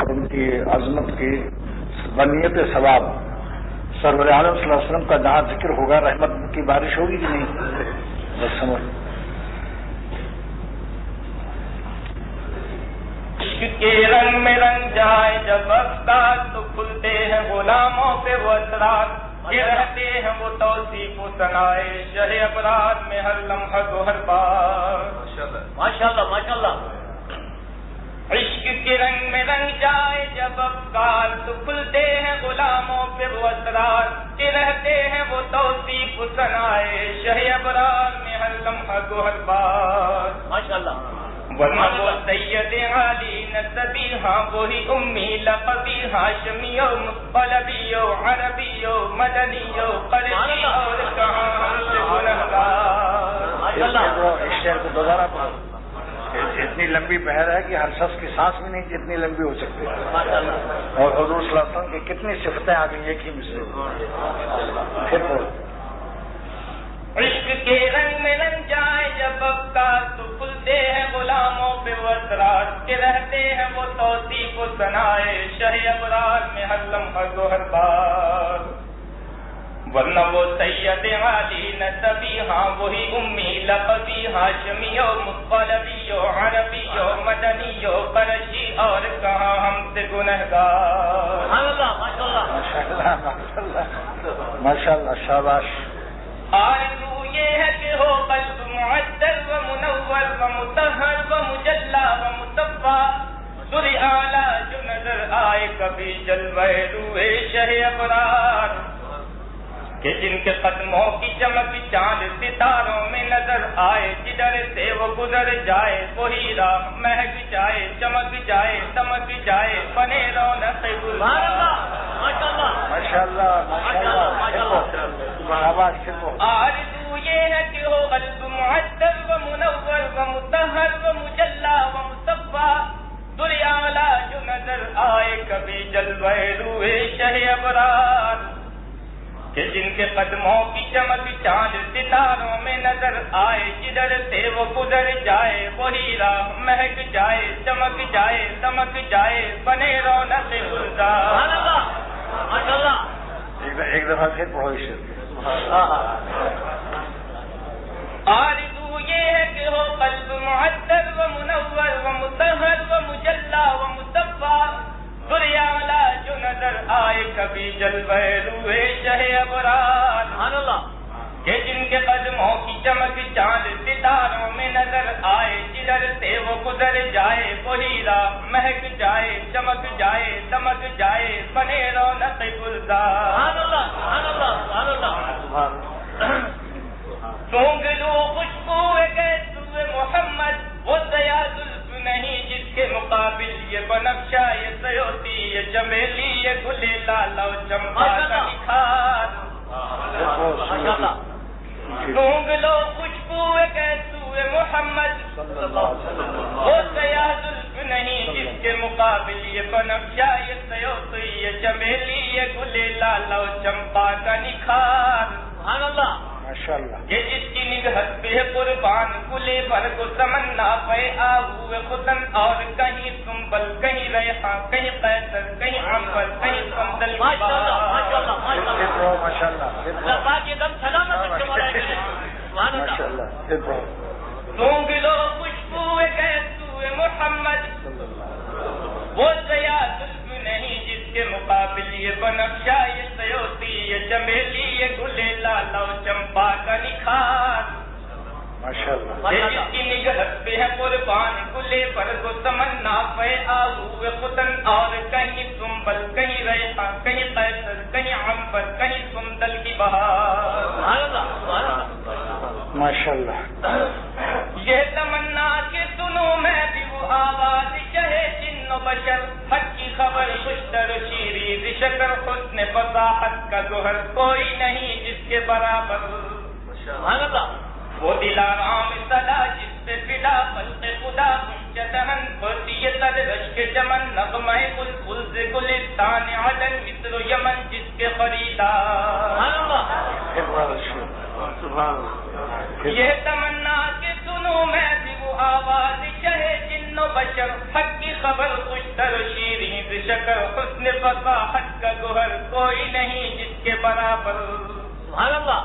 ان کی عظمت کی بنیت ثواب سرور عالم صلی اللہ علیہ وسلم کا جہاں ذکر ہوگا رحمت کی بارش ہوگی کہ نہیں؟ بس سمجھ کے رنگ میں رنگ جائے جب افطار تو کھلتے ہیں غلاموں پہ وہ اثرات یہ رہتے ہیں وہ توصیف و ثنائے شہ ابرار میں ہر لمحہ کو ہر بار ماشاءاللہ ماشاءاللہ عشق کے رنگ میں رنگ جائے جب افکار تو کھلتے ہیں غلاموں پہ وہ اثرات یہ رہتے ہیں وہ توصیف و ثنائے شہ ابرار میں ہر لمحہ کو ہر بار ماشاءاللہ ورنہ وہ سید عالی نسبی ہاں وہی امی لقبی ہاشمی مطلبی عربی مدنی قرشی اور کہاں سے گنہگار اس شعر کو دوبارہ پڑھو. اتنی لمبی بحر ہے کہ ہر شخص کی سانس بھی نہیں جتنی لمبی ہو سکتی ہے. اور حضور صلی اللہ علیہ وسلم کی کتنی صفتیں آ گئی ایک ہی مصرے پھر بولو. عشق کے رنگ میں رنگ جائے جب افکار تو کھلتے ہیں غلاموں پہ وہ اثرات کے رہتے ہیں وہ توصیف و ثنائے شہ ابرار میں ہر لمحہ کو ہر بار ورنہ وہ سید عالی نسبی ہاں وہی امی لقبی ہاشمی مطلبی عربی مدنی قرشی اور کہاں ہم سے گنہگار. ماشاءاللہ شاباش. آرزو یہ ہے کہ ہو قلب معطر و منور و مطہر و مجلا و مصفا در اعلیٰ جو نظر آئے کبھی جلوہ روئے شہ ابرار کہ جن کے قدموں کی چمک چاند ستاروں میں نظر آئے جدھر سے وہ گزر جائے وہی راہ مہک جائے چمک جائے دمک جائے بنے رونق گلزار. آرزو یہ ہے کہ ہو قلب معطر و منور و مطہر و مجلا و مصفا در اعلیٰ جو نظر آئے کبھی جلوہ روئے شہ ابرار کہ جن کے قدموں کی چمک چاند ستاروں میں نظر آئے جدھر سے وہ گزر جائے وہی راہ مہک جائے چمک جائے دمک جائے بنے رونق گلزار. ایک دفعہ پھر پڑھو اس شعر. آرزو یہ ہے کہ ہو قلب معطر و منور و مطہر و مجلا و مصفا در اعلیٰ جو نظر آئے کبھی جلوہ روئے شہ ابرار کہ جن کے قدموں کی چمک چاند ستاروں میں نظر آئے جدھر سے وہ گزر جائے وہی راہ مہک جائے چمک جائے دمک جائے بنے رونق گلزار. سونگ لو خوشبو گئے محمد وہ ضیا زلف نہیں جس کے مقابل یہ بنفشہ یہ سیوتی یہ چمیلی یہ گلے لالا چمپا کا نکھار. سونگ لو خوشبو گئے محمد وہ ضیا زلف نہیں جس کے مقابل یہ بنفشہ یہ سیوتی یہ چمیلی یہ گلے لالا چمپا کا نکھار. کہ جس کی نگہت پہ قربان گلے پر کو تمنا پہ آہوئے خطن اور کہیں سنبل کہیں ریحان کہیں قیصر کہیں عنبر کہیں سندل. سونگ لو خوشبو گئے محمد وہ ضیا زلف نہیں جس کے مقابل یہ بنفشہ یہ سیوتی یہ چمیلی یہ گلے لالا چمپا کا نکھار. جس کی نگہت پہ ہے قربان گلے پر کو تمنا پہ آہوئے خطن اور کہیں سنبل کہیں ریحان کہیں قیصر کہیں عنبر کہیں سندل کی بہار. ماشاءاللہ. یہ تمنا کہ سنوں میں بھی وہ آواز چہے جن و بشر حق کی خبر خوشتر شیریں شکر حسن فصاحت کا گوہر کوئی نہیں جس کے برابر. وہ دلارام صدا جس سے فدا خلق خدا چدہن ہوتی یہ سر رش کے چمن نغمہ بلبل سے گلستان عدن مصر و یمن جس کے خریدار. یہ تمنا کہ سنوں میں بھی وہ آواز چہے جن و بشر حق کی خبر خوشتر شیریں مثل شکر حسن فصاحت کا گوہر کوئی نہیں جس کے برابر. سبحان اللہ.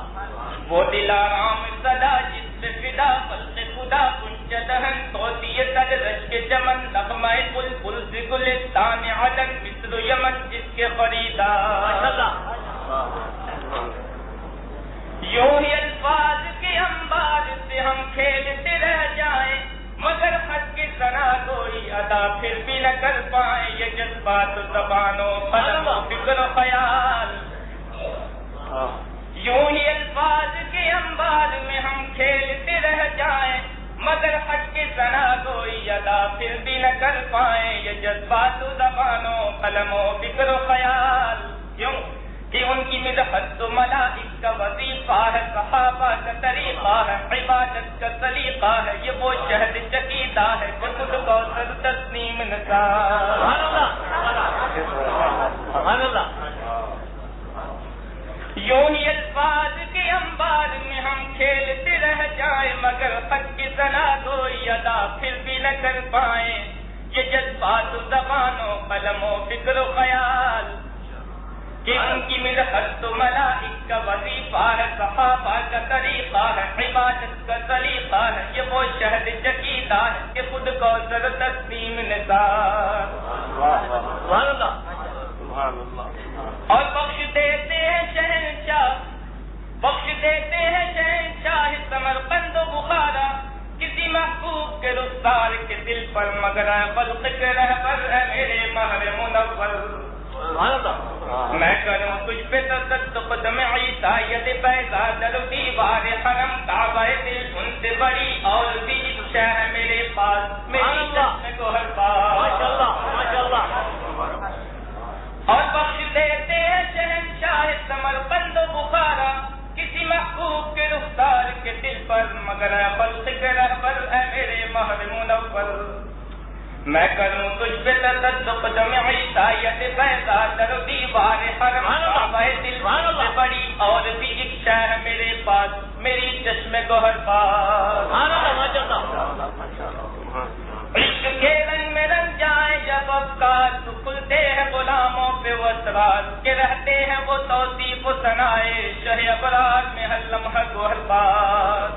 وہ دلارام صدا جس سے فدا فلق خدا کنچ دہن توتی تر رش کے چمن نغمہ بلبل سے گلستان عدن مثل یمن جس کے خریدار. یوں ہی الفاظ کے انبار سے ہم کھیلتے رہ جائیں مگر حق کی ثنا کوئی ادا پھر بھی نہ کر پائیں. یہ جذبات زبانوں قلم و فکر و خیال. یوں ہی الفاظ کے انبار میں ہم کھیلتے رہ جائیں مگر حق کی ثنا کوئی ادا پھر بھی نہ کر پائیں. یہ جذبات زبانوں قلم و فکر و خیال. کیوں کہ ان کی مدحت تو ملائک کا وظیفہ ہے, صحابہ کا طریقہ ہے, عبادت کا سلیقہ ہے. یہ وہ شہد چکیدہ ہے جو خود کو سر تسلیم نثار. سبحان اللہ. یوں ہی الفاظ کے انبار میں ہم کھیلتے رہ جائیں مگر حق کی ثنا کوئی ادا پھر بھی نہ کر پائیں. یہ جذبات زبانوں قلم و فکر و خیال کہ ان کی مدحت تو ملائک کا وظیفہ ہے, صحابہ کا طریقہ ہے, عبادت کا سلیقہ ہے. یہ وہ شہد چکیدہ ہے کہ خود کو سر تسلیم نثار. اور بخش دیتے ہیں شہنشاہ, بخش دیتے ہیں شہنشاہ سمرقند و بخارا کسی محبوب کے رخسار کے دل پر مگر خلق کے رہبر ہے میرے مہر منور. میں کروں تجھ پہ تصدق دم عیسائیت بیضا در دیوار حرم کعبہ دل ان سے بڑی اور بھی اچھا ہے میرے پاس میری چشم گوہر پاس. اور بخش دیتے ہیں شہنشاہ سمرقند و بخارا کسی محبوب کے رخسار کے دل پر مگر خلق کے رہبر ہے میرے مہر منور. میں کروں تجھ پہ تصدق دم عیسائیت بیضا در دیوار حرم کعبہ دل سے بڑی اور بھی ایک شے ہے میرے پاس میری چشم گوہر پاس. عشق کے رنگ میں رنگ جائیں جب افکار تو کھلتے ہیں غلاموں پہ وہ اسرار کے رہتے ہیں وہ توصیف و ثنائے شہ ابرار میں ہر لمحہ گوہر پاس.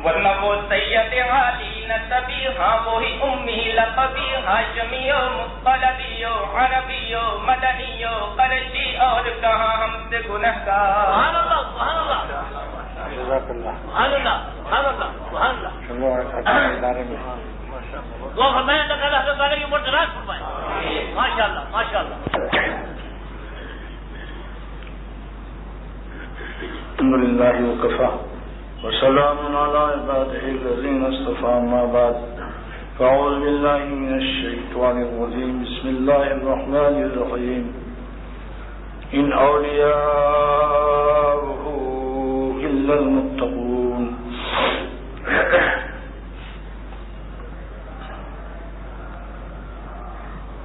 ورنہ وہ سید عالی نسبی ہاں وہی امی لقبی ہاشمی و مطلبی و عربی و مدنی و قرشی اور کہاں ہم سے گنہگار. الحمد للہ وکفى وسلام على عباده الذين اصطفى ما بعد فاعوذ بالله من الشيطان الرجيم بسم الله الرحمن الرحيم ان اولياؤه الا المتقون.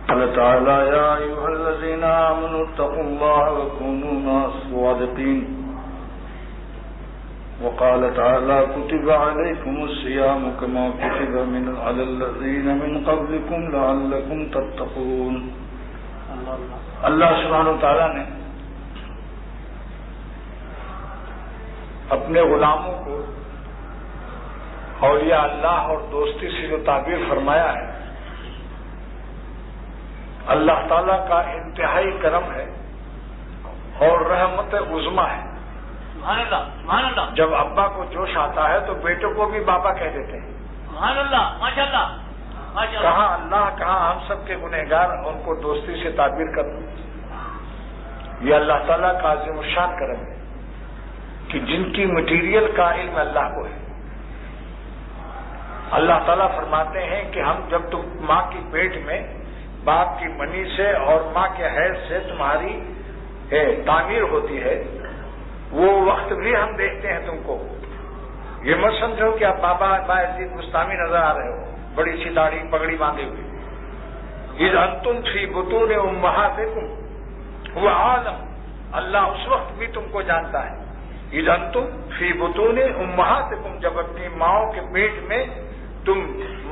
قال تعالى يا ايها الذين امنوا اتقوا الله وكونوا مع الصادقين. وقال تعالى كتب عليكم الصيام كما كتب على الذين من قبلكم لعلكم تتقون. اللہ سبحانہ وتعالی نے اپنے غلاموں کو اولیاء اللہ اور دوستی سے جو تعبیر فرمایا ہے اللہ تعالیٰ کا انتہائی کرم ہے اور رحمت عظمیٰ ہے. سبحان اللہ. جب ابا کو جوش آتا ہے تو بیٹوں کو بھی بابا کہہ دیتے ہیں. سبحان اللہ. ماشاءاللہ. کہاں اللہ کہاں ہم سب کے گنہگار ان کو دوستی سے تعبیر کر دوں. یہ اللہ تعالیٰ کا عظیم الشان کرم ہے کہ جن کی مٹیریل کا علم اللہ کو ہے. اللہ تعالیٰ فرماتے ہیں کہ ہم جب تم ماں کی پیٹ میں باپ کی منی سے اور ماں کے حیض سے تمہاری تعمیر ہوتی ہے وہ وقت بھی ہم دیکھتے ہیں تم کو. یہ مت سمجھو کہ آپ بابا باعزید مستعمی نظر آ رہے ہو بڑی سی داڑھی پگڑی باندھے ہوئے. اذ انتم فی بطون امہاتکم وہ عالم اللہ اس وقت بھی تم کو جانتا ہے. اذ انتم فی بطون امہاتکم جب اپنی ماؤں کے پیٹ میں تم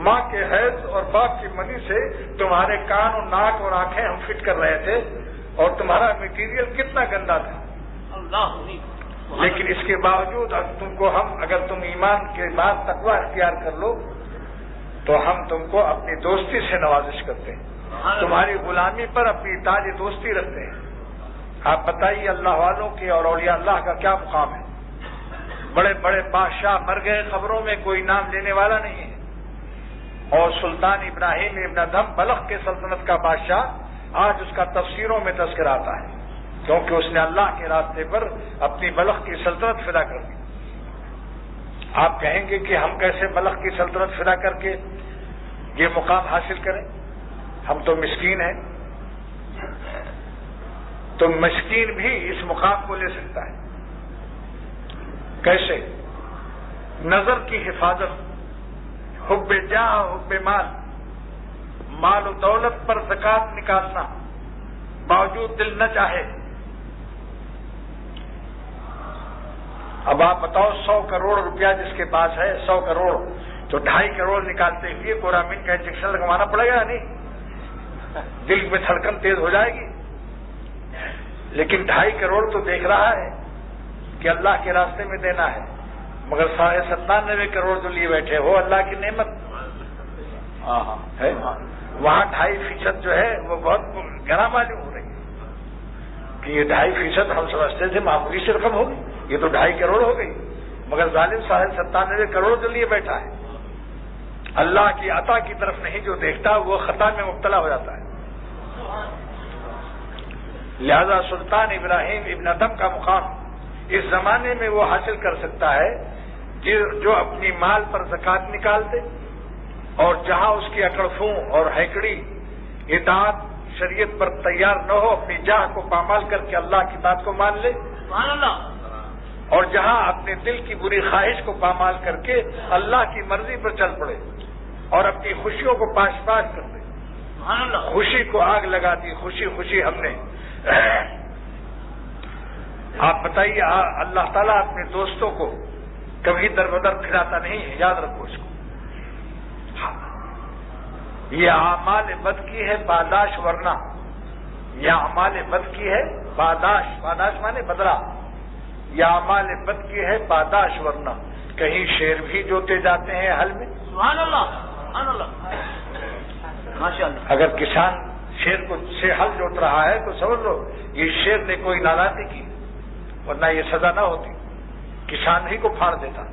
ماں کے حیض اور باپ کی منی سے تمہارے کان اور ناک اور آنکھیں ہم فٹ کر رہے تھے اور تمہارا میٹیریل کتنا گندا تھا. لیکن اس کے باوجود تم کو ہم اگر تم ایمان کے بعد تقوی اختیار کر لو تو ہم تم کو اپنی دوستی سے نوازش کرتے ہیں, تمہاری غلامی پر اپنی تاج دوستی رکھتے ہیں. آپ بتائیے اللہ والوں کے اور اولیاء اللہ کا کیا مقام ہے. بڑے بڑے بادشاہ مر گئے, خبروں میں کوئی نام لینے والا نہیں ہے. اور سلطان ابراہیم ابن ادھم بلخ کے سلطنت کا بادشاہ آج اس کا تفسیروں میں تذکر آتا ہے کیونکہ اس نے اللہ کے راستے پر اپنی بلخ کی سلطنت فدا کر دی. آپ کہیں گے کہ ہم کیسے بلخ کی سلطنت فدا کر کے یہ مقام حاصل کریں, ہم تو مسکین ہیں. تو مسکین بھی اس مقام کو لے سکتا ہے. کیسے؟ نظر کی حفاظت, حب جاہ حب مال, مال و دولت پر زکات نکالنا باوجود دل نہ چاہے. اب آپ بتاؤ 100 کروڑ روپیہ جس کے پاس ہے 100 کروڑ تو 2.5 کروڑ نکالتے ہوئے کورامین کا انجیکشن لگوانا پڑے گا نہیں؟ دل میں دھڑکن تیز ہو جائے گی. لیکن 2.5 کروڑ تو دیکھ رہا ہے کہ اللہ کے راستے میں دینا ہے, مگر 97.5 کروڑ جو لیے بیٹھے ہو اللہ کی نعمت ہے, وہاں 2.5% جو ہے وہ بہت گھنا معلوم ہو رہی ہے کہ یہ 2.5% ہم سمجھتے تھے معمولی سے رقم ہوگی, یہ تو 2.5 کروڑ ہو گئی. مگر ظالم 97.5 کروڑ جو لیے بیٹھا ہے, اللہ کی عطا کی طرف نہیں جو دیکھتا وہ خطا میں مبتلا ہو جاتا ہے. لہذا سلطان ابراہیم ابن ادھم کا مقام اس زمانے میں وہ حاصل کر سکتا ہے جو اپنی مال پر زکات نکال دے اور جہاں اس کی اکڑفوں اور ہیکڑی اطاعت شریعت پر تیار نہ ہو اپنی جاہ کو پامال کر کے اللہ کی بات کو مان لے, سبحان اللہ, اور جہاں اپنے دل کی بری خواہش کو پامال کر کے اللہ کی مرضی پر چل پڑے اور اپنی خوشیوں کو پاش پاش کر دے. سبحان اللہ, خوشی کو آگ لگا دی, خوشی خوشی ہم نے. آپ بتائیے اللہ تعالیٰ اپنے دوستوں کو کبھی در بدر پھراتا نہیں ہے, یاد رکھو اس کو. یہ اعمال بد کی ہے پاداش ورنہ, یہ اعمال بد کی ہے پاداش, پاداش مانے بدلہ, یہ اعمال بد کی ہے پاداش ورنہ. کہیں شیر بھی جوتے جاتے ہیں حل میں. سبحان اللہ, سبحان اللہ, ماشاء اللہ. اگر کسان شیر کو سے ہل جوت رہا ہے تو سمجھ لو یہ شیر نے کوئی ناراضی کی, ورنہ یہ سزا نہ ہوتی, کسان ہی کو پھاڑ دیتا.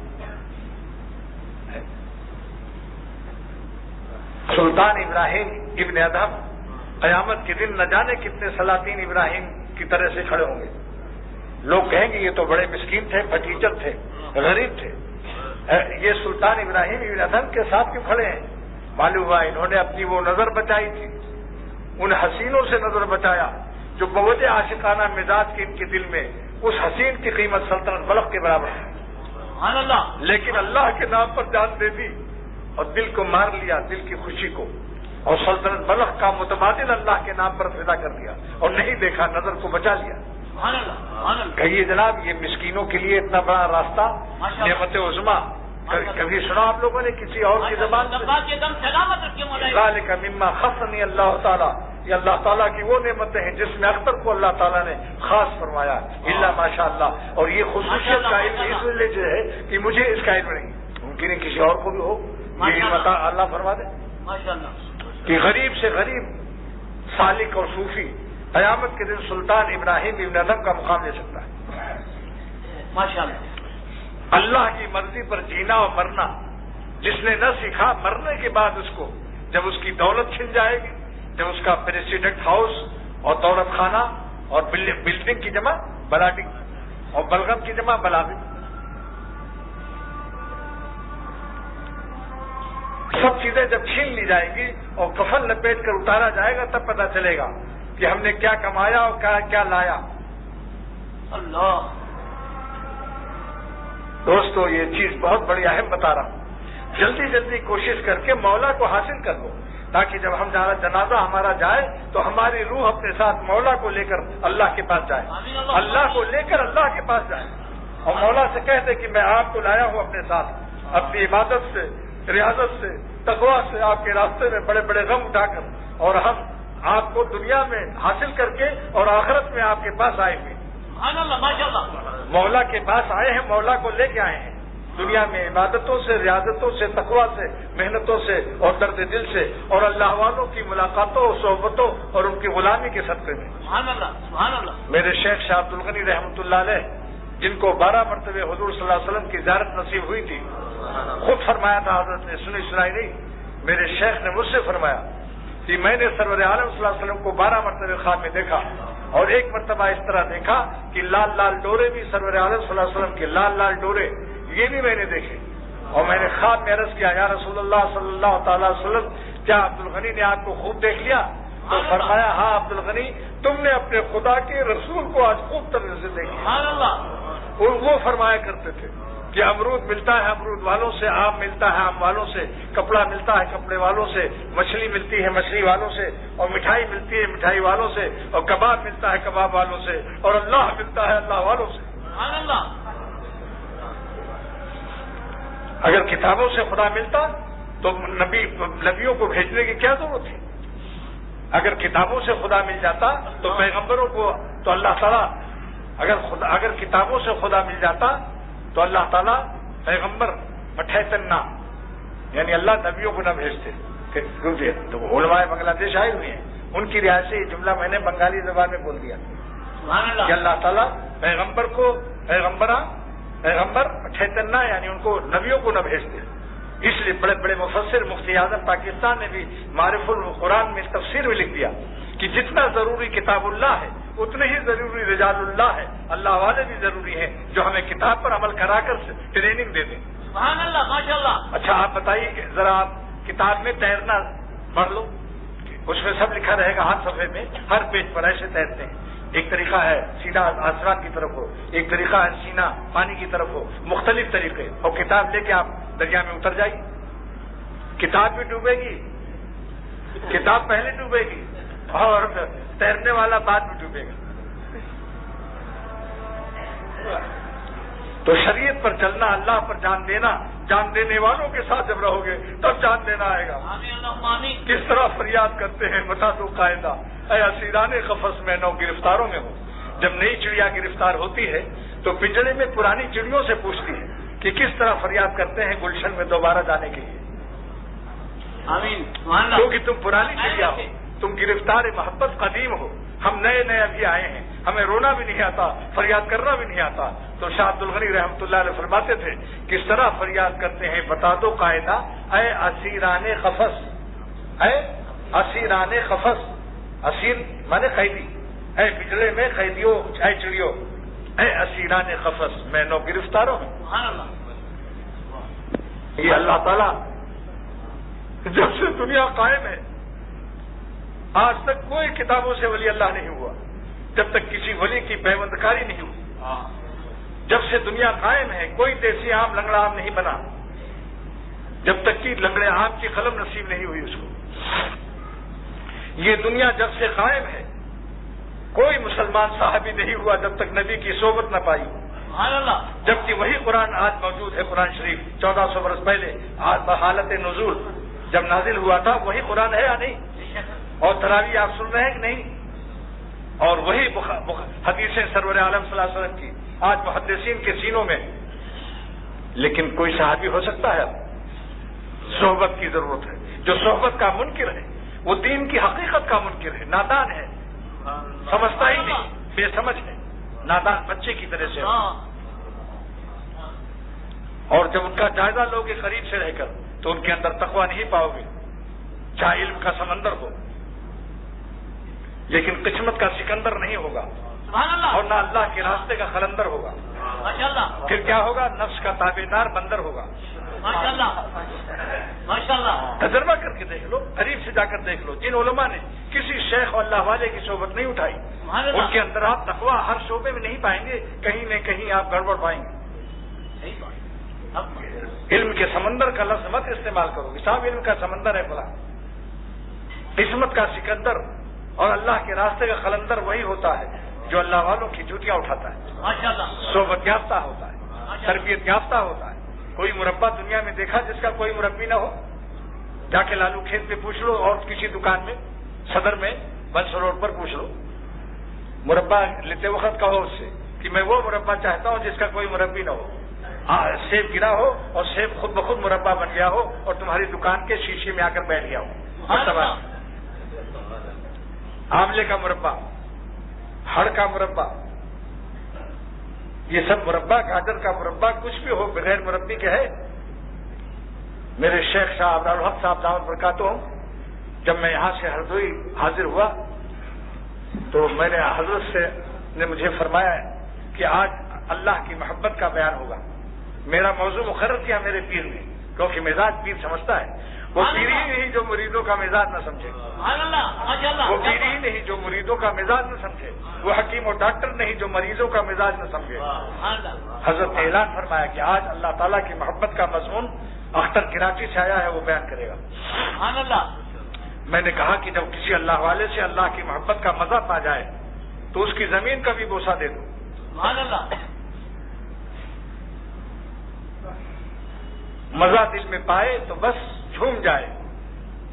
سلطان ابراہیم ابن ادھم قیامت کے دن نہ جانے کتنے سلاطین ابراہیم کی طرح سے کھڑے ہوں گے. لوگ کہیں گے یہ تو بڑے مسکین تھے, پھٹیچر تھے, غریب تھے, یہ سلطان ابراہیم ابن ادھم کے ساتھ کیوں کھڑے ہیں؟ معلوم ہوا انہوں نے اپنی وہ نظر بچائی تھی, ان حسینوں سے نظر بچایا جو بوجھ عاشقانہ مزاج کے ان کے دل میں اس حسین کی قیمت سلطنت بلخ کے برابر ہے. سبحان اللہ, لیکن اللہ کے نام پر جان دے دی اور دل کو مار لیا, دل کی خوشی کو, اور سلطنت بلخ کا متبادل اللہ کے نام پر فدا کر دیا اور نہیں دیکھا, نظر کو بچا لیا. سبحان اللہ, سبحان اللہ. کہیے جناب یہ مسکینوں کے لیے اتنا بڑا راستہ, نعمت عظما کبھی سنا آپ لوگوں نے کسی اور کی زبان سے؟ ذالک مما خصنی اللہ تعالیٰ, یہ اللہ تعالیٰ کی وہ نعمتیں ہیں جس میں اختر کو اللہ تعالیٰ نے خاص فرمایا, الا ماشاء اللہ. اور یہ خصوصیت کا علم اس لیے جو ہے کہ مجھے اس کا علم نہیں, ممکن ہے کسی اور کو بھی ہو, یہ علم اللہ فرما دے کہ غریب سے غریب سالک اور صوفی قیامت کے دن سلطان ابراہیم ابن ادھم کا مقام لے سکتا ہے. ماشاء اللہ. اللہ کی مرضی پر جینا اور مرنا جس نے نہ سیکھا, مرنے کے بعد اس کو جب اس کی دولت چھن جائے گی, جب اس کا پریسیڈنٹ ہاؤس اور دولت خانہ اور بلڈنگ کی جمع بلاڈنگ اور بلغم کی جمع بلاغم, سب چیزیں جب چھین لی جائیں گی اور کفن لپیٹ کر اتارا جائے گا تب پتہ چلے گا کہ ہم نے کیا کمایا اور کیا لایا. اللہ دوستو یہ چیز بہت بڑی اہم بتا رہا ہوں. جلدی جلدی کوشش کر کے مولا کو حاصل کر لو تاکہ جب ہم جنازہ ہمارا جائے تو ہماری روح اپنے ساتھ مولا کو لے کر اللہ کے پاس جائے, اللہ کو لے کر اللہ کے پاس جائے اور مولا سے کہہ دے کہ میں آپ کو لایا ہوں اپنے ساتھ, اپنی عبادت سے ریاضت سے، تقویٰ سے آپ کے راستے میں بڑے بڑے غم اٹھا کر، اور ہم آپ کو دنیا میں حاصل کر کے اور آخرت میں آپ کے پاس آئے ہوئے. سبحان اللہ، ماشاء اللہ. مولا کے پاس آئے ہیں، مولا کو لے کے آئے ہیں. دنیا میں عبادتوں سے، ریاضتوں سے، تقویٰ سے، محنتوں سے اور درد دل سے، اور اللہ والوں کی ملاقاتوں اور صحبتوں اور ان کی غلامی کے صدقے میں. سبحان اللہ، سبحان اللہ. میرے شیخ شاہ عبد الغنی رحمۃ اللہ علیہ، جن کو 12 مرتبہ حضور صلی اللہ علیہ وسلم کی زیارت نصیب ہوئی تھی، خود فرمایا تھا حضرت نے، سنائی نہیں، میرے شیخ نے مجھ سے فرمایا کہ میں نے سرور عالم صلی اللہ علیہ وسلم کو 12 مرتبہ خواب میں دیکھا، اور ایک مرتبہ اس طرح دیکھا کہ لال لال ڈورے بھی سرور عالم صلی اللہ علیہ وسلم کے لال لال ڈورے یہ بھی میں نے دیکھے. اور میں نے خواب میں عرض کیا، یا رسول اللہ صلی اللہ تعالی وسلم، کیا عبد الغنی نے آپ کو خوب دیکھ لیا؟ تو فرمایا، ہاں عبد الغنی، تم نے اپنے خدا کے رسول کو آج خوب طرح سے دیکھا. سبحان اللہ. اور وہ فرمایا کرتے تھے کہ امرود ملتا ہے امرود والوں سے، آم ملتا ہے آم والوں سے، کپڑا ملتا ہے کپڑے والوں سے، مچھلی ملتی ہے مچھلی والوں سے، اور مٹھائی ملتی ہے مٹھائی والوں سے، اور کباب ملتا ہے کباب والوں سے، اور اللہ ملتا ہے اللہ والوں سے. سبحان اللہ. اگر کتابوں سے خدا ملتا تو نبیوں کو بھیجنے کی کیا ضرورت تھی؟ اگر کتابوں سے خدا مل جاتا تو پیغمبروں کو تو اللہ تعالیٰ اگر کتابوں سے خدا مل جاتا تو اللہ تعالیٰ پیغمبر مٹھیتنا یعنی اللہ نبیوں کو نہ بھیجتے. کیونکہ تو علماء بنگلہ دیش آئے ہوئے ہیں، ان کی رعایت سے یہ جملہ میں نے بنگالی زبان میں بول دیا کہ اللہ تعالیٰ پیغمبر مٹھیتنا یعنی ان کو نبیوں کو نہ بھیجتے. اس لیے بڑے بڑے مفسر مفتی اعظم پاکستان نے بھی معرف القرآن میں تفسیر میں لکھ دیا کہ جتنا ضروری کتاب اللہ ہے اتنے ہی ضروری رجال اللہ ہے، اللہ والے بھی ضروری ہیں جو ہمیں کتاب پر عمل کرا کر ٹریننگ دے دیں. سبحان اللہ، ماشاء اللہ. اچھا آپ بتائیے کہ ذرا آپ کتاب میں تیرنا پڑھ لو، اس میں سب لکھا رہے گا ہر صفحے میں، ہر پیج پر ایسے تیرتے ہیں. ایک طریقہ ہے سینا آسمان کی طرف ہو، ایک طریقہ ہے سینا پانی کی طرف ہو، مختلف طریقے. اور کتاب لے کے آپ دریا میں اتر جائیے، کتاب بھی ڈوبے گی، کتاب پہلے ڈوبے گی اور تیرنے والا بعد میں ڈوبے گا. تو شریعت پر چلنا، اللہ پر جان دینا، جان دینے والوں کے ساتھ جب رہو گے تب جان دینا آئے گا. کس طرح فریاد کرتے ہیں بتا دو قاعدہ، اے اسیران قفس میں نو گرفتاروں میں ہو. جب نئی چڑیا گرفتار ہوتی ہے تو پنجرے میں پرانی چڑیوں سے پوچھتی ہے کہ کس طرح فریاد کرتے ہیں گلشن میں دوبارہ جانے کے لیے. آمین. کیونکہ تم پرانی چڑیا ہو، تم گرفتار محبت قدیم ہو. ہم نئے نئے ابھی آئے ہیں، ہمیں رونا بھی نہیں آتا، فریاد کرنا بھی نہیں آتا. تو شاہ عبد الغنی رحمۃ اللہ علیہ فرماتے تھے کس طرح فریاد کرتے ہیں بتا دو قاعدہ، اے اسیران قفس، اے اسیران قفس، اسیر مانے قیدی، اے پنجرے میں قیدیوں، اے چڑیوں، اے اسیران قفس میں نو گرفتاروں میں. یہ اللہ تعالیٰ جب سے دنیا قائم ہے آج تک کوئی کتابوں سے ولی اللہ نہیں ہوا، جب تک کسی ولی کی پیوندکاری نہیں ہوئی. جب سے دنیا قائم ہے کوئی دیسی عام لنگڑا عام نہیں بنا، جب تک کہ لنگڑے عام کی قلم نصیب نہیں ہوئی اس کو. یہ دنیا جب سے قائم ہے کوئی مسلمان صحابی نہیں ہوا جب تک نبی کی صحبت نہ پائی. جبکہ وہی قرآن آج موجود ہے، قرآن شریف 1400 برس پہلے آج بحالت نزول جب نازل ہوا تھا وہی قرآن ہے یا نہیں؟ اور تراویح آپ سن رہے ہیں کہ نہیں؟ اور وہی حدیثیں سرور عالم صلی اللہ علیہ وسلم کی آج محدثین کے سینوں میں. لیکن کوئی صحابی ہو سکتا ہے؟ صحبت کی ضرورت ہے. جو صحبت کا منکر ہے وہ دین کی حقیقت کا منکر ہے، نادان ہے، سمجھتا ہی نہیں، بے سمجھ ہے، نادان بچے کی طرح سے. اور جب ان کا جائزہ لوگے قریب سے رہ کر تو ان کے اندر تقویٰ نہیں پاؤ گے، چاہے علم کا سمندر ہو لیکن قسمت کا سکندر نہیں ہوگا، اور نہ اللہ کے راستے کا قلندر ہوگا. پھر کیا ہوگا؟ نفس کا تابع دار بندر ہوگا. تجربہ کر کے دیکھ لو، قریب سے جا کر دیکھ لو. جن علماء نے کسی شیخ اور اللہ والے کی صحبت نہیں اٹھائی ان کے اندر آپ تقویٰ ہر شعبے میں نہیں پائیں گے، کہیں نہ کہیں آپ گڑبڑ پائیں گے. علم کے سمندر کا لفظ مت استعمال کرو گے، صاحب علم کا سمندر ہے بلا. قسمت کا سکندر اور اللہ کے راستے کا قلندر وہی ہوتا ہے جو اللہ والوں کی جوتیاں اٹھاتا ہے، صحبت یافتہ ہوتا ہے، تربیت یافتہ ہوتا ہے. کوئی مربع دنیا میں دیکھا جس کا کوئی مربی نہ ہو؟ جا کے لالو کھیت پہ پوچھ لو اور کسی دکان میں صدر میں بنس روڈ پر پوچھ لو، مربع لیتے وقت کہو اس سے کہ میں وہ مربع چاہتا ہوں جس کا کوئی مربی نہ ہو، سیب گرا ہو اور سیب خود بخود مربع بن گیا ہو اور تمہاری دکان کے شیشے میں آ کر بیٹھ گیا ہو، آملے کا مربع، ہڑ کا مربع، یہ سب مربع، گاجر کا مربع، کچھ بھی ہو بغیر مربی کے ہے؟ میرے شیخ صاحب الحق صاحب دعوت برکاتہ ہوں، جب میں یہاں سے ہردوئی حاضر ہوا تو میں نے حضرت سے نے مجھے فرمایا کہ آج اللہ کی محبت کا بیان ہوگا۔ میرا موضوع مقرر کیا میرے پیر نے، کیونکہ مزاج پیر سمجھتا ہے، وہ پیر ہی نہیں جو مریدوں کا مزاج نہ سمجھے، وہ پیر ہی نہیں جو مریدوں کا مزاج نہ سمجھے، وہ حکیم اور ڈاکٹر نہیں جو مریضوں کا مزاج نہ سمجھے۔ حضرت نے اعلان فرمایا کہ آج اللہ تعالیٰ کی محبت کا مضمون اختر کراچی سے آیا ہے، وہ بیان کرے گا۔ میں نے کہا کہ جب کسی اللہ والے سے اللہ کی محبت کا مزہ پا جائے تو اس کی زمین کا بھی بوسہ دے دو۔ مزہ دل میں پائے تو بس جھوم جائے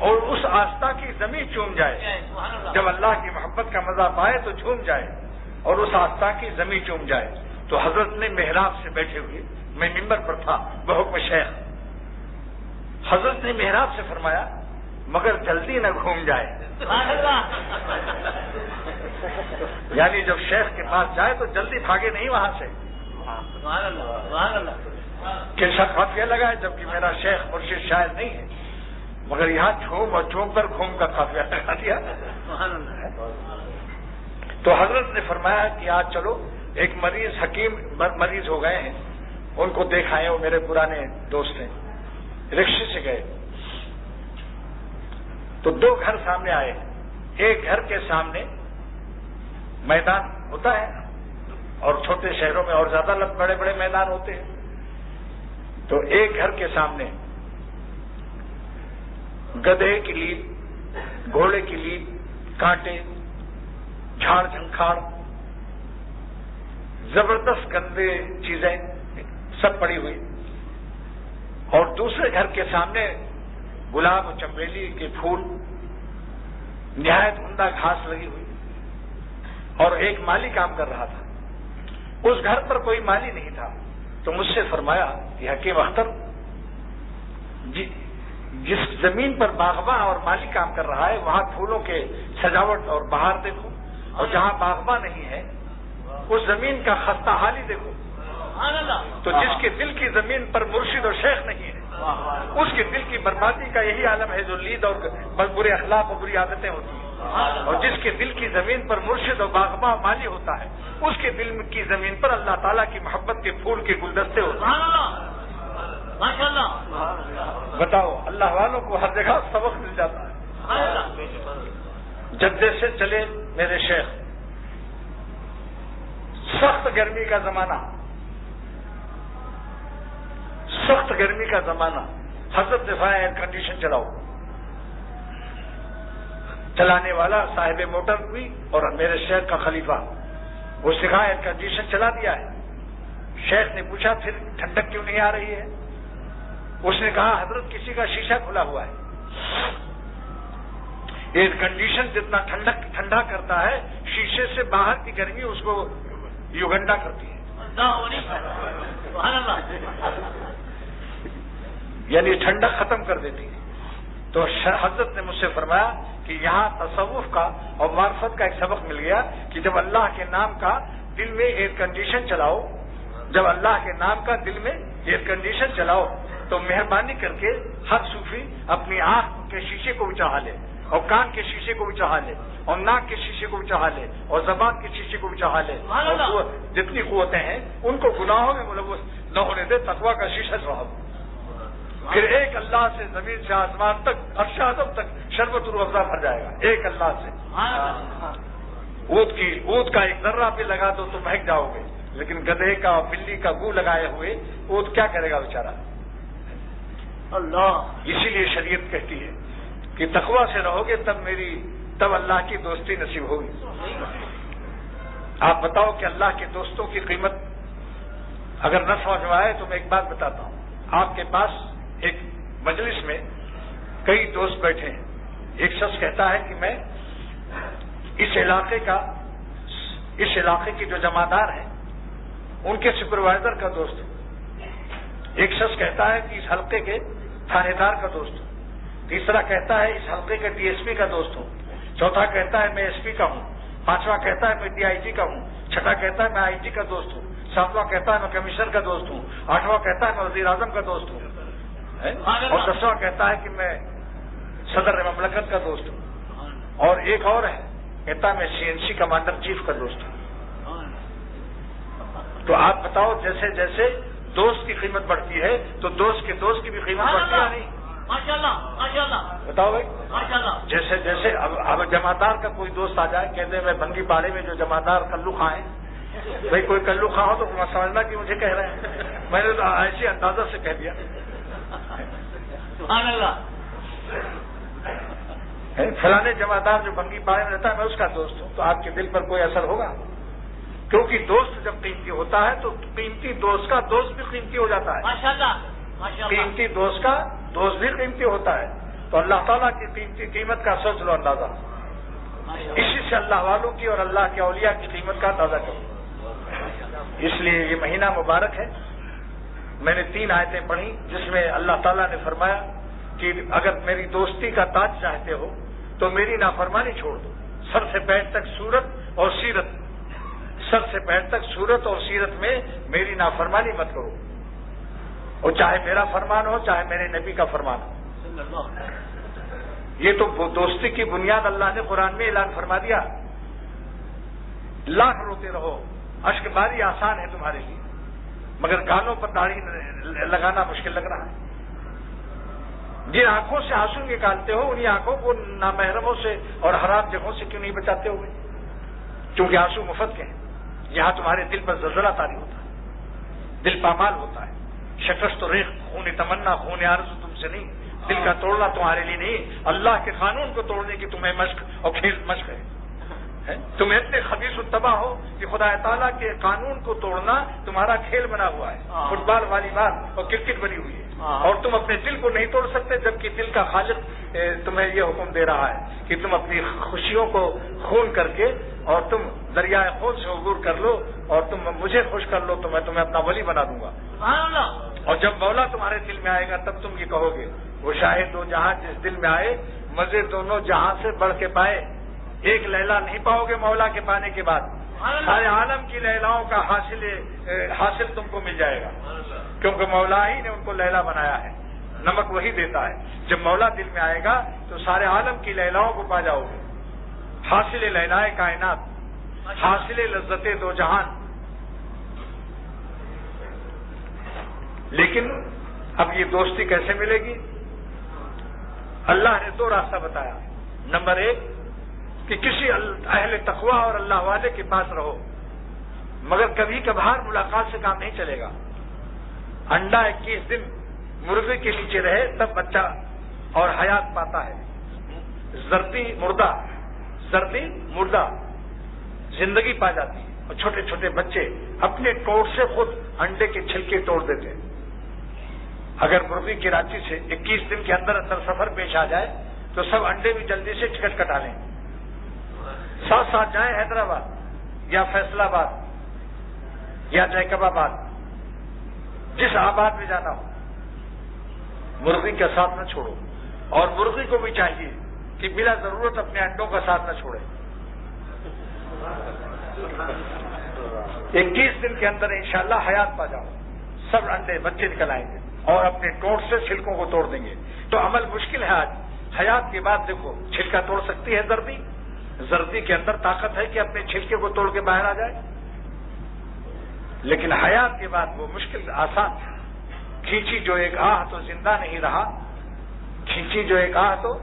اور اس آستہ کی زمین چوم جائے۔ جب اللہ کی محبت کا مزہ پائے تو جھوم جائے اور اس آستہ کی زمین چوم جائے۔ تو حضرت نے محراب سے بیٹھے ہوئے، میں ممبر پر تھا بحکم شیخ، حضرت نے محراب سے فرمایا مگر جلدی نہ گھوم جائے، یعنی جب شیخ کے پاس جائے تو جلدی بھاگے نہیں وہاں سے کہ شک قافیہ لگائے، جبکہ میرا شیخ مرشد شاید نہیں ہے، مگر یہاں جھوم اور جھوم کر گھوم کا قافیہ لگا دیا۔ تو حضرت نے فرمایا کہ آج چلو ایک مریض، حکیم مریض ہو گئے ہیں، ان کو دیکھائیں، وہ میرے پرانے دوست ہیں، رکشے سے گئے تو دو گھر سامنے آئے، ایک گھر کے سامنے میدان ہوتا ہے اور چھوٹے شہروں میں اور زیادہ بڑے بڑے میدان ہوتے ہیں، تو ایک گھر کے سامنے گدھے کی لید، گھوڑے کی لید، کانٹے، جھاڑ جھنکھاڑ، زبردست گندے چیزیں سب پڑی ہوئی، اور دوسرے گھر کے سامنے گلاب و چمیلی کے پھول، نہایت عمدہ گھاس لگی ہوئی، اور ایک مالی کام کر رہا تھا۔ اس گھر پر کوئی مالی نہیں تھا، تو مجھ سے فرمایا کہ حکیم اختر، جس زمین پر باغباں اور مالی کام کر رہا ہے وہاں پھولوں کے سجاوٹ اور بہار دیکھو، اور جہاں باغباں نہیں ہے اس زمین کا خستہ حالی دیکھو۔ تو جس کے دل کی زمین پر مرشد اور شیخ نہیں ہے اس کے دل کی بربادی کا یہی عالم ہے جو لید اور برے اخلاق اور بری عادتیں ہوتی ہیں، اور جس کے دل کی زمین پر مرشد اور باغباں اور مالی ہوتا ہے اس کے دل کی زمین پر اللہ تعالیٰ کی محبت کے پھول کے گلدستے ہوتے ہیں۔ بتاؤ، اللہ والوں کو ہر جگہ سبق مل جاتا ہے۔ جدے سے چلے میرے شیخ، سخت گرمی کا زمانہ، سخت گرمی کا زمانہ، حضرت دفاع ایئر کنڈیشن چلاؤ، چلانے والا صاحب موٹر بھی اور میرے شیخ کا خلیفہ، اس نے کہا ایئر کنڈیشن چلا دیا ہے۔ شیخ نے پوچھا پھر ٹھنڈک کیوں نہیں آ رہی ہے؟ اس نے کہا حضرت کسی کا شیشہ کھلا ہوا ہے، ایئر کنڈیشن جتنا ٹھنڈا کرتا ہے شیشے سے باہر کی گرمی اس کو یوگنڈا کرتی ہے، یعنی ٹھنڈک ختم کر دیتی ہے۔ تو حضرت نے مجھ سے فرمایا کہ یہاں تصوف کا اور معرفت کا ایک سبق مل گیا کہ جب اللہ کے نام کا دل میں ایئر کنڈیشن چلاؤ، جب اللہ کے نام کا دل میں ایئر کنڈیشن چلاؤ تو مہربانی کر کے ہر صوفی اپنی آنکھ کے شیشے کو بھی چڑھا لے اور کان کے شیشے کو بھی چڑھا لے اور ناک کے شیشے کو بھی چڑھا لے اور زبان کے شیشے کو بھی چڑھا لے، اور جتنی قوتیں ہیں ان کو گناہوں میں ملوث نہ ہونے دے، تقویٰ کا شیشہ چڑھاؤ۔ پھر ایک اللہ سے زمین سے آسمان تک عرش اعظم تک شربت الافزا بھر جائے گا، ایک اللہ سے۔ اونٹ کا ایک ذرہ بھی لگا دو تو مہک جاؤ گے، لیکن گدھے کا اور بلی کا گو لگائے ہوئے اونٹ کیا کرے گا بیچارہ؟ اللہ۔ اسی لیے شریعت کہتی ہے کہ تقویٰ سے رہو گے تب اللہ کی دوستی نصیب ہوگی۔ آپ بتاؤ کہ اللہ کے دوستوں کی قیمت اگر نہ سمجھ میں آئے تو میں ایک بات بتاتا ہوں، آپ کے پاس ایک مجلس میں کئی دوست بیٹھے ہیں. ایک شخص کہتا ہے کہ میں اس علاقے کے جو جمعدار ہیں ان کے سپروائزر کا دوست ہوں. ایک شخص کہتا ہے کہ اس حلقے کے تھانے دار کا دوست ہوں. تیسرا کہتا ہے اس حلقے کے ڈی ایس پی کا دوست ہوں. چوتھا کہتا ہے میں ایس پی کا ہوں. پانچواں کہتا ہے میں ڈی آئی جی کا ہوں. چھٹا کہتا ہے میں آئی جی کا دوست ہوں. ساتواں کہتا ہے میں کمشنر کا دوست ہوں. آٹھواں کہتا ہے میں وزیر اعظم کا دوست ہوں. اور 10واں کہتا ہے کہ میں صدر مملکت کا دوست ہوں. اور ایک اور ہے کہتا ہے میں CNC کمانڈر چیف کا دوست ہوں. تو آپ بتاؤ جیسے جیسے دوست کی قیمت بڑھتی ہے تو دوست کے دوست کی بھی قیمت بڑھتی ہے نہیں؟ بتاؤ بھائی. جیسے جیسے اب جمعدار کا کوئی دوست آ جائے کہتے ہیں میں بنگی پاڑے میں جو جمعدار کلو خاں ہیں، بھائی کوئی کلو خاں ہو تو سمجھنا کہ مجھے کہہ رہے ہیں. میں نے تو ایسے اندازہ سے کہہ دیا. فلانے جمعدار جو بنگی پاڑے میں رہتا ہے میں اس کا دوست ہوں. تو آپ کے دل پر کوئی اثر ہوگا؟ کیونکہ دوست جب قیمتی ہوتا ہے تو قیمتی دوست کا دوست بھی قیمتی ہو جاتا ہے. قیمتی دوست کا دوست بھی قیمتی ہوتا ہے. تو اللہ تعالیٰ کی قیمتی قیمت کا سوچ لو اندازہ. اسی سے اللہ والوں کی اور اللہ کے اولیاء کی قیمت کا اندازہ کرو. اس لیے یہ مہینہ مبارک ہے. میں نے 3 آیتیں پڑھی جس میں اللہ تعالیٰ نے فرمایا کہ اگر میری دوستی کا تاج چاہتے ہو تو میری نافرمانی چھوڑ دو. سر سے پیر تک صورت اور سیرت، سر سے پیر تک صورت اور سیرت میں میری نافرمانی مت کرو. اور چاہے میرا فرمان ہو چاہے میرے نبی کا فرمان ہو. یہ تو دوستی کی بنیاد اللہ نے قرآن میں اعلان فرما دیا. لاکھ روتے رہو، اشک باری آسان ہے تمہارے لیے، مگر گالوں پر داڑھی لگانا مشکل لگ رہا ہے. جن آنکھوں سے آنسو نکالتے ہو انہیں آنکھوں کو نامحرموں سے اور حرام جگہوں سے کیوں نہیں بچاتے ہوئے؟ کیونکہ آنسو مفت کے ہیں. یہاں تمہارے دل پر زلزلہ طاری ہوتا ہے، دل پامال ہوتا ہے. شکست و ریخ، خون تمنا، خون آرزو تم سے نہیں. دل کا توڑنا تمہارے لیے نہیں، اللہ کے قانون کو توڑنے کی تمہیں مشق اور کھیل مشق ہے. تم اتنے خبیث الطبع ہو کہ خدا تعالیٰ کے قانون کو توڑنا تمہارا کھیل بنا ہوا ہے. فٹ بال، والی بال اور کرکٹ بنی ہوئی ہے. اور تم اپنے دل کو نہیں توڑ سکتے، جبکہ دل کا خالق تمہیں یہ حکم دے رہا ہے کہ تم اپنی خوشیوں کو خون کر کے اور تم دریائے خون سے عبور کر لو اور تم مجھے خوش کر لو تو میں تمہیں اپنا ولی بنا دوں گا. اور جب مولا تمہارے دل میں آئے گا تب تم یہ کہو گے وہ شاہد دو جہاں جس دل میں آئے مزے دونوں جہاں سے بڑھ کے پائے. ایک لیلا نہیں پاؤ گے مولا کے پانے کے بعد، سارے عالم کی لیلاؤں کا حاصل تم کو مل جائے گا، کیونکہ مولا ہی نے ان کو لیلا بنایا ہے. نمک وہی دیتا ہے. جب مولا دل میں آئے گا تو سارے عالم کی لیلاؤں کو پا جاؤ گے. حاصل لیلائے کائنات، حاصل لذت دو جہان. لیکن اب یہ دوستی کیسے ملے گی؟ اللہ نے 2 راستہ بتایا. نمبر 1 کہ کسی اہل تقوی اور اللہ والے کے پاس رہو، مگر کبھی کبھار ملاقات سے کام نہیں چلے گا. انڈا 21 دن مرغے کے نیچے رہے تب بچہ اور حیات پاتا ہے. زردی مردہ زندگی پا جاتی ہے. اور چھوٹے چھوٹے بچے اپنے ٹوٹ سے خود انڈے کے چھلکے توڑ دیتے ہیں. اگر مرغی کراچی سے 21 دن کے اندر سفر پیش آ جائے تو سب انڈے بھی جلدی سے ٹکٹ کٹا لیں، ساتھ ساتھ جائیں حیدرآباد یا فیصل آباد یا جیکب آباد، جس آباد میں جانا ہو. مرغی کا ساتھ نہ چھوڑو. اور مرغی کو بھی چاہیے کہ بلا ضرورت اپنے انڈوں کا ساتھ نہ چھوڑے. 21 دن کے اندر انشاءاللہ حیات پا جاؤ، سب انڈے بچے نکل آئیں گے اور اپنے ٹوٹ سے چھلکوں کو توڑ دیں گے. تو عمل مشکل ہے آج. حیات کے بعد دیکھو چھلکا توڑ سکتی ہے زردی کے اندر طاقت ہے کہ اپنے چھلکے کو توڑ کے باہر آ جائے. لیکن حیات کے بعد وہ مشکل آسان. کھینچی جو ایک آہ تو زندہ نہیں رہا، کھینچی جو ایک آہ تو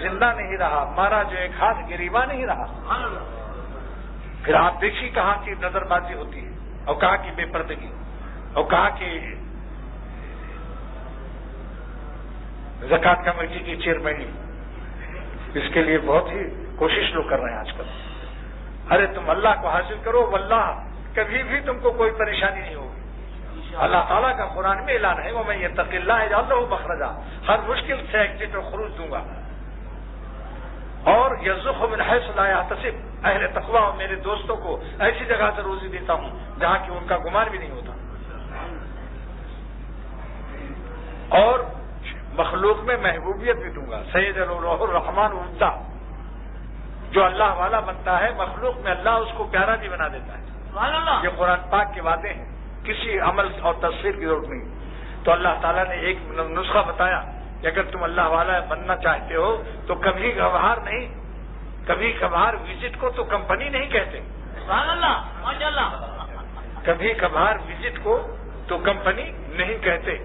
زندہ نہیں رہا، مارا جو ایک ہاتھ گریباں نہیں رہا. پھر آپ دیکھیے کہاں کی نظر بازی ہوتی ہے اور کہاں کی بے پردگی اور کہاں کی زکوٰۃ کمیٹی کی چیئرمینی. اس کے لیے بہت ہی کوشش لوگ کر رہے ہیں آج کل. ارے تم اللہ کو حاصل کرو، واللہ کبھی بھی تم کو کوئی پریشانی نہیں ہوگی. اللہ تعالیٰ کا قرآن میں اعلان ہے وَمَن يَتَّقِ اللَّهَ يَجْعَل لَّهُ مَخْرَجًا، ہر مشکل سے ایگزٹ اور خروج دوں گا، اور يَرْزُقْهُ مِنْ حَيْثُ لَا يَحْتَسِبْ، اہل تقویٰ اور میرے دوستوں کو ایسی جگہ سے روزی دیتا ہوں جہاں کہ ان کا گمان بھی نہیں ہوتا، اور مخلوق میں محبوبیت بھی دوں گا، سید الرحمن ودا، جو اللہ والا بنتا ہے مخلوق میں اللہ اس کو پیارا بھی بنا دیتا ہے۔ یہ قرآن پاک کے وعدے ہیں، کسی عمل اور تصویر کی ضرورت نہیں۔ تو اللہ تعالیٰ نے ایک نسخہ بتایا کہ اگر تم اللہ والا بننا چاہتے ہو تو کبھی کبھار نہیں، کبھی کبھار وزٹ کو تو کمپنی نہیں کہتے، کبھی کبھار وزٹ کو تو کمپنی نہیں کہتے،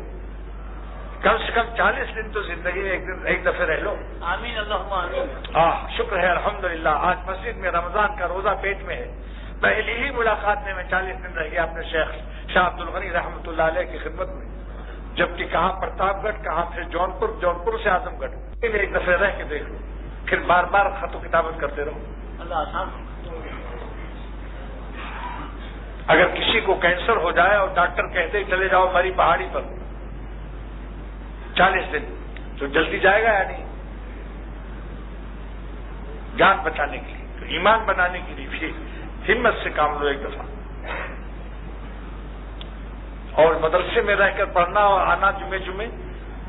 کم سے کم 40 دن تو زندگی میں ایک دفعہ رہ لو۔ آمین اللہم آمین۔ شکر ہے الحمدللہ، آج مسجد میں رمضان کا روزہ پیٹ میں ہے۔ پہلی ہی ملاقات میں 40 دن رہ گیا اپنے شیخ شاہ عبد الغنی رحمۃ اللہ علیہ کی خدمت میں، جبکہ کہاں پرتاپ گڑھ، کہاں پھر جونپور سے اعظم گڑھ، ایک دفعہ رہ کے دیکھ لو، پھر بار بار خط و کتابت کرتے رہو۔ اللہ آسان۔ اگر کسی کو کینسر ہو جائے اور ڈاکٹر کہتے چلے جاؤ ہماری پہاڑی پر 40 دن، تو جلدی جائے گا یا نہیں؟ جان بچانے کے لیے، تو ایمان بنانے کے لیے بھی ہمت سے کام لو ایک دفعہ، اور مدرسے میں رہ کر پڑھنا اور آنا جمعے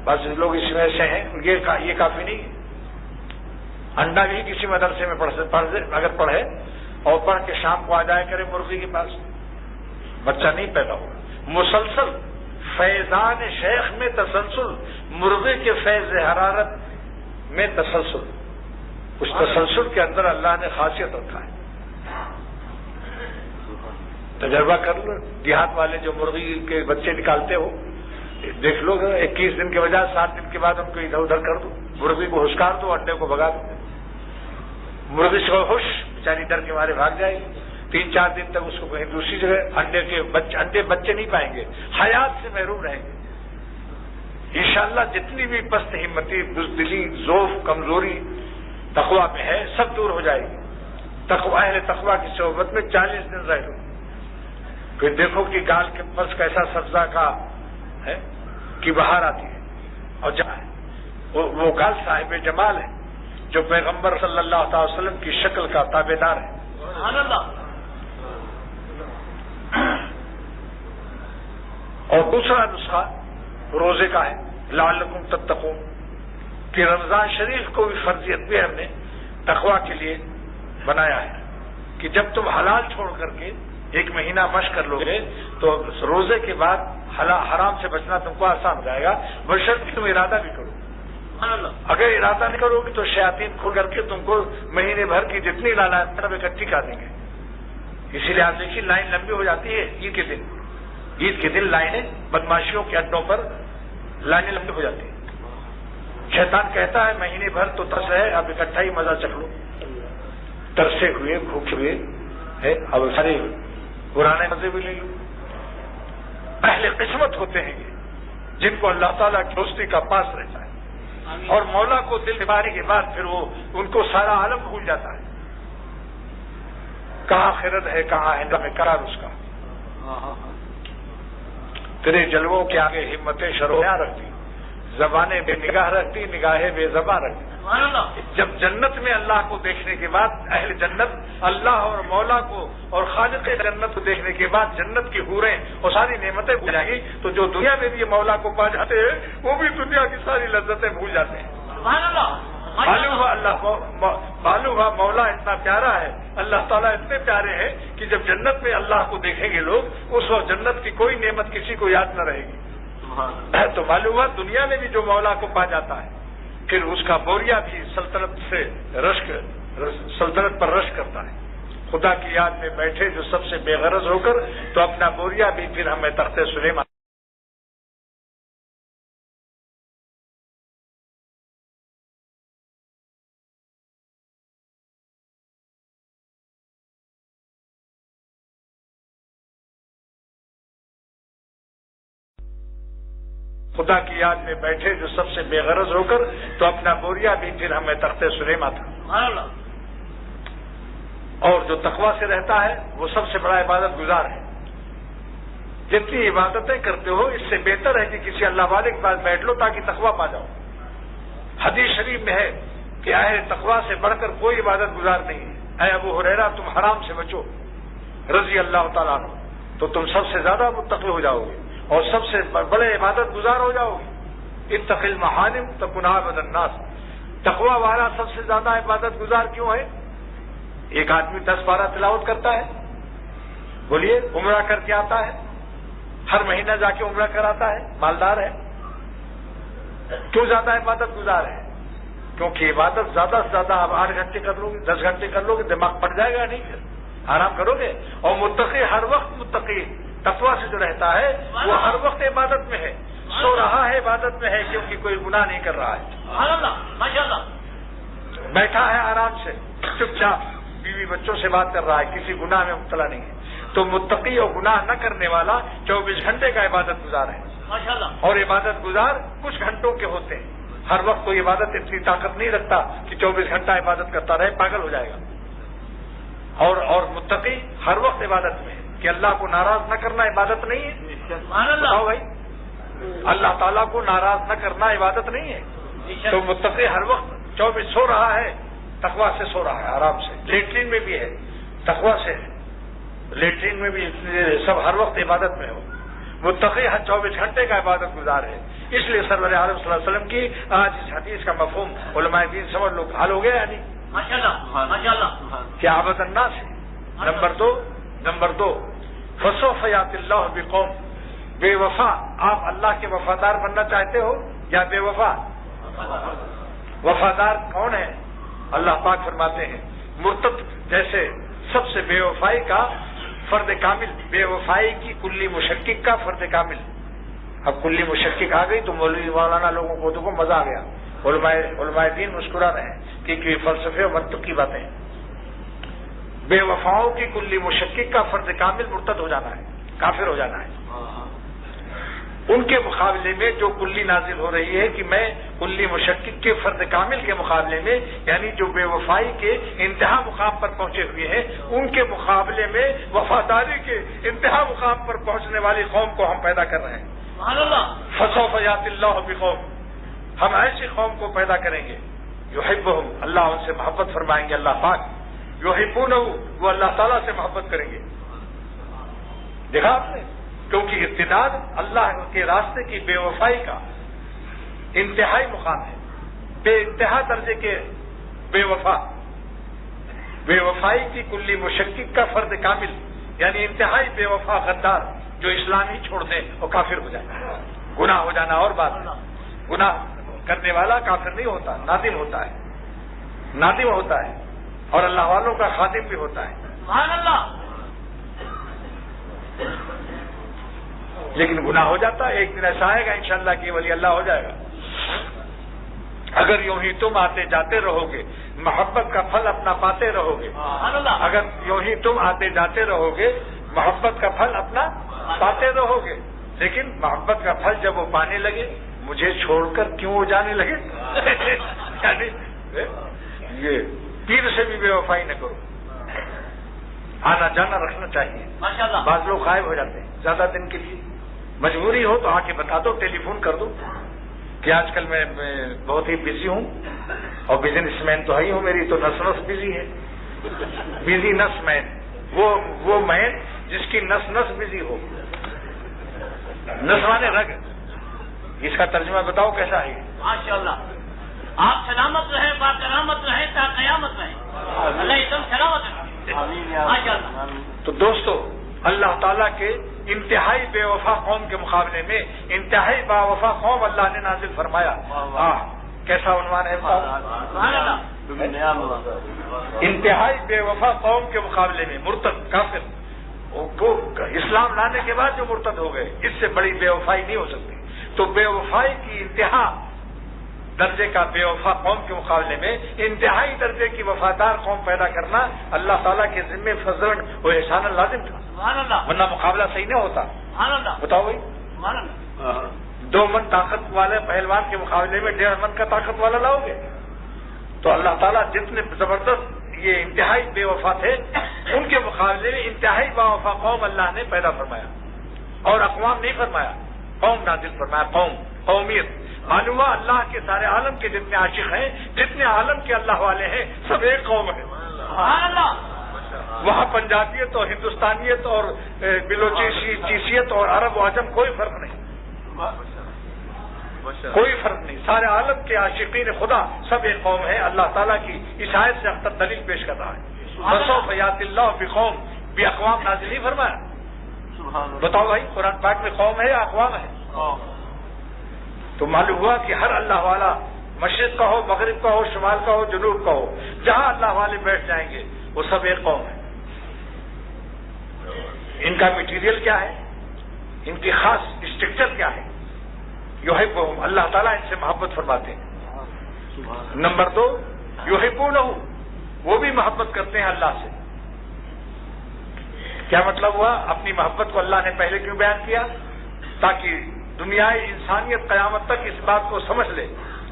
بس لوگ اس میں سے ہیں، یہ کافی نہیں ہے۔ انڈا بھی کسی مدرسے میں اگر پڑھے اور پڑھ کے شام کو آ جائے کرے مرغی کے پاس، بچہ نہیں پیدا ہوگا۔ مسلسل فیضان شیخ میں تسلسل، مرغے کے فیض حرارت میں تسلسل، اس تسلسل کے اندر اللہ نے خاصیت رکھا ہے۔ تجربہ کر لو، دیہات والے جو مرغی کے بچے نکالتے ہو، دیکھ لو 21 دن کے بجائے 7 دن کے بعد ان کو ادھر ادھر کر دو، مرغی کو ہشکار دو، انڈے کو بگا دو، مرغی سے ہوش بیچاری ڈر کے مارے بھاگ جائے گی، 3-4 دن تک اس کو کہیں دوسری جگہ انڈے بچے نہیں پائیں گے، حیات سے محروم رہیں گے۔ انشاءاللہ جتنی بھی پست ہمتی، بزدلی، ذوف، کمزوری تقویٰ میں ہے سب دور ہو جائے گی۔ اہل تقویٰ کی صحبت میں 40 دن رہ لو، پھر دیکھو کہ گال کے پس کیسا سبزہ کا ہے کہ بہار آتی ہے، اور جہاں ہے وہ گال صاحب جمال ہے جو پیغمبر صلی اللہ تعالی وسلم کی شکل کا تابع دار ہے۔ سبحان اللہ۔ اور دوسرا نسخہ روزے کا ہے لعلکم تتقون، کہ رمضان شریف کو بھی فرضیت بھی ہم نے تقویٰ کے لیے بنایا ہے کہ جب تم حلال چھوڑ کر کے 1 مہینہ مشق کر لو گے تو روزے کے بعد حرام سے بچنا تم کو آسان ہو جائے گا، بشرط تم ارادہ بھی کرو۔ اگر ارادہ نہیں کرو گے تو شیاطین کھل کر کے تم کو مہینے بھر کی جتنی لالچ سب اکٹھی کر دیں گے۔ اسی لیے آپ دیکھیے لائن لمبی ہو جاتی ہے عید کے دن لائنیں بدماشیوں کے اڈوں پر لائنیں لمبی ہو جاتی ہیں۔ شیطان کہتا ہے مہینے بھر تو ترس ہے، اب اکٹھا ہی مزہ چکھ لو، ترسے ہوئے بھوکے ہوئے ہے، اب سارے پرانے مزے بھی لے لو۔ اہل قسمت ہوتے ہیں یہ جن کو اللہ تعالیٰ کی دوستی کا پاس رہتا ہے، اور مولا کو دل نبھانے کے بعد پھر وہ ان کو سارا عالم بھول جاتا ہے، کہاں خرد ہے کہاں ہے میں قرار اس کا۔ تیرے جلووں کے آگے ہمتیں شروع رکھتی، زبانیں بے نگاہ رکھتی، نگاہیں بے زباں رکھتی۔ جب جنت میں اللہ کو دیکھنے کے بعد اہل جنت اللہ اور مولا کو اور خالق جنت کو دیکھنے کے بعد جنت کی حوریں اور ساری نعمتیں بھول جائیں گی، تو جو دنیا میں بھی مولا کو پا جاتے ہیں وہ بھی دنیا کی ساری لذتیں بھول جاتے ہیں۔ معلوم ہوا مولا اتنا پیارا ہے، اللہ تعالیٰ اتنے پیارے ہیں کہ جب جنت میں اللہ کو دیکھیں گے لوگ اس وقت جنت کی کوئی نعمت کسی کو یاد نہ رہے گی۔ تو معلوم ہوا دنیا میں بھی جو مولا کو پا جاتا ہے پھر اس کا بوریا بھی سلطنت پر رشک کرتا ہے۔ خدا کی یاد میں بیٹھے جو سب سے بے غرض ہو کر تو اپنا بوریا بھی پھر ہمیں تخت سلیمان۔ خدا کی یاد میں بیٹھے جو سب سے بے غرض ہو کر تو اپنا بوریا بھی پھر ہمیں تخت سلیمان تھا۔ اور جو تقویٰ سے رہتا ہے وہ سب سے بڑا عبادت گزار ہے۔ جتنی عبادتیں کرتے ہو اس سے بہتر ہے کہ کسی اللہ والے کے پاس بیٹھ لو تاکہ تقویٰ پا جاؤ. حدیث شریف میں ہے کہ اہل تقویٰ سے بڑھ کر کوئی عبادت گزار نہیں ہے. اے ابو ہریرہ تم حرام سے بچو رضی اللہ تعالیٰ عنہ, تو تم سب سے زیادہ متقی ہو جاؤ گے اور سب سے بڑے عبادت گزار ہو جاؤ گے. اتق المحارم تکن عابد الناس. تقویٰ والا سب سے زیادہ عبادت گزار کیوں ہے؟ ایک آدمی 10 پارہ تلاوت کرتا ہے, بولیے عمرہ کر کے آتا ہے, ہر مہینہ جا کے عمرہ کراتا ہے, مالدار ہے. کیوں زیادہ عبادت گزار ہے؟ کیونکہ عبادت زیادہ سے زیادہ آپ 8 گھنٹے کر لو گے, 10 گھنٹے کر لو گے, دماغ پڑ جائے گا نہیں, پھر آرام کرو گے. اور متقی ہر وقت متقی تقویٰ سے جو رہتا ہے وہ ہر وقت عبادت میں ہے, سو رہا ہے عبادت میں ہے کیونکہ کوئی گناہ نہیں کر رہا ہے. بیٹھا ہے آرام سے چپ چاپ, بیوی بچوں سے بات کر رہا ہے, کسی گناہ میں مبتلا نہیں ہے. تو متقی اور گناہ نہ کرنے والا 24 گھنٹے کا عبادت گزار ہے. اور عبادت گزار کچھ گھنٹوں کے ہوتے ہیں. ہر وقت کوئی عبادت اتنی طاقت نہیں رکھتا کہ 24 گھنٹہ عبادت کرتا رہے, پاگل ہو جائے گا. اور متقی ہر وقت عبادت میں ہے کہ اللہ کو ناراض نہ کرنا عبادت نہیں ہے. بتاؤ بھائی, اللہ تعالیٰ کو ناراض نہ کرنا عبادت نہیں ہے. تو متقی ہر وقت 24 سو رہا ہے, تقویٰ سے سو رہا ہے آرام سے. لیٹرین میں بھی ہے تقویٰ سے, لیٹرین میں بھی سب ہر وقت عبادت میں ہو. متقی ہر 24 گھنٹے کا عبادت گزار ہے. اس لیے سرور عالم صلی اللہ علیہ وسلم کی آج اس حدیث کا مفہوم علماء دین سمجھ لو حل ہو گیا. یعنی کیا عبد الناس ہے. نمبر دو فسوف یأتی اللہ بقوم. بے وفا, آپ اللہ کے وفادار بننا چاہتے ہو یا بے وفا؟ وفادار کون ہے؟ اللہ پاک فرماتے ہیں مرتد جیسے سب سے بے وفائی کا فرد کامل, بے وفائی کی کلی مشکک کا فرد کامل. اب کلی مشکک آ گئی تو مولوی مولانا لوگوں کو دیکھو مزہ آ گیا, علماء دین مسکرا رہے ہیں کہ فلسفے اور منطق کی باتیں. بے وفاؤں کی کلی مشکک کا فرد کامل مرتد ہو جانا ہے, کافر ہو جانا ہے. ان کے مقابلے میں جو کلی نازل ہو رہی ہے کہ میں کلی مشکک کے فرد کامل کے مقابلے میں, یعنی جو بے وفائی کے انتہا مقام پر پہنچے ہوئے ہیں, ان کے مقابلے میں وفاداری کے انتہا مقام پر پہنچنے والی قوم کو ہم پیدا کر رہے ہیں. فسوف یأتی اللہ بقوم, ہم ایسی قوم کو پیدا کریں گے یحبہم, اللہ ان سے محبت فرمائیں گے. اللہ پاک یحبونہ, وہ اللہ تعالیٰ سے محبت کریں گے. دیکھا آپ نے, کیونکہ ارتداد اللہ کے راستے کی بے وفائی کا انتہائی مقام ہے. بے انتہا درجے کے بے وفا, بے وفائی کی کلی مشکک کا فرد کامل, یعنی انتہائی بے وفا غدار جو اسلام ہی چھوڑ دے اور کافر ہو جائے. گناہ ہو جانا اور بات ہے, گناہ کرنے والا کافر نہیں ہوتا, نادم ہوتا ہے, نادم ہوتا ہے, اور اللہ والوں کا خادم بھی ہوتا ہے. سبحان اللہ. لیکن گناہ ہو جاتا ہے, ایک دن ایسا آئے گا انشاءاللہ کہ ولی اللہ ہو جائے گا. اگر یوں ہی تم آتے جاتے رہو گے محبت کا پھل اپنا پاتے رہو گے. اگر یوں ہی تم آتے جاتے رہو گے محبت کا پھل اپنا پاتے رہو گے. لیکن محبت کا پھل جب وہ پانے لگے, مجھے چھوڑ کر کیوں وہ جانے لگے, یعنی یہ پیر سے بھی بے وفائی نہ کرو. آنا جانا رکھنا چاہیے. بعض لوگ غائب ہو جاتے ہیں زیادہ دن کے لیے, مجبوری ہو تو آ کے بتا دو, ٹیلی فون کر دو کہ آج کل میں بہت ہی بزی ہوں, اور بزنس مین تو ہے ہی ہوں, میری تو نس بزی ہے. بزی نس مین, وہ مین جس کی نس بزی ہو. نس مانے رگ, اس کا ترجمہ بتاؤ کیسا ہے؟ ماشاءاللہ, آپ سلامت رہیں, باقیامت رہیں, تا قیامت رہیں, اللہ ایک دم سلامت رہیں. ماشاءاللہ. تو دوستو, اللہ تعالیٰ کے انتہائی بے وفا قوم کے مقابلے میں انتہائی با وفا قوم اللہ نے نازل فرمایا. کیسا عنوان ہے؟ انتہائی بے وفا قوم کے مقابلے میں مرتد کافر, وہ اسلام لانے کے بعد جو مرتد ہو گئے, اس سے بڑی بے وفائی نہیں ہو سکتی. تو بے وفائی کی انتہا درجے کا بے وفا قوم کے مقابلے میں انتہائی درجے کی وفادار قوم پیدا کرنا اللہ تعالیٰ کے ذمے فضل و احسان لازم تھا, ورنہ مقابلہ صحیح نہیں ہوتا. بتاؤ بھائی, 2 من طاقت والے پہلوان کے مقابلے میں 1.5 من کا طاقت والا لاؤ گے. تو اللہ تعالیٰ جتنے زبردست یہ انتہائی بے وفا تھے, ان کے مقابلے میں انتہائی با وفا قوم اللہ نے پیدا فرمایا. اور اقوام نہیں فرمایا، قوم نازل فرمایا، قوم، قومیت۔ معلوم ہوا اللہ کے سارے عالم کے جتنے عاشق ہیں، جتنے عالم کے اللہ والے ہیں، سب ایک قوم ہے۔ وہاں پنجابیت اور ہندوستانیت اور بلوچیت اور عرب و عجم کوئی فرق نہیں، کوئی فرق نہیں، سارے عالم کے عاشقین خدا سب ایک قوم ہے۔ اللہ تعالیٰ کی اس آیت سے اختر دلیل پیش کر رہا ہے۔ فَسَوْفَ يَأْتِي اللَّهُ بِقَوْمٍ، بِأَقْوَامٍ نازل نہیں فرمایا۔ بتاؤ بھائی قرآن پاک میں قوم ہے یا اقوام ہے؟ تو معلوم ہوا کہ ہر اللہ والا، مشرق کا ہو، مغرب کا ہو، شمال کا ہو، جنوب کا ہو، جہاں اللہ والے بیٹھ جائیں گے وہ سب ایک قوم ہے۔ ان کا میٹیریل کیا ہے، ان کی خاص اسٹرکچر کیا ہے؟ یحبہم، اللہ تعالیٰ ان سے محبت فرماتے ہیں۔ نمبر 2، یحبونہ، وہ بھی محبت کرتے ہیں اللہ سے۔ کیا مطلب ہوا؟ اپنی محبت کو اللہ نے پہلے کیوں بیان کیا؟ تاکہ دنیا انسانیت قیامت تک اس بات کو سمجھ لے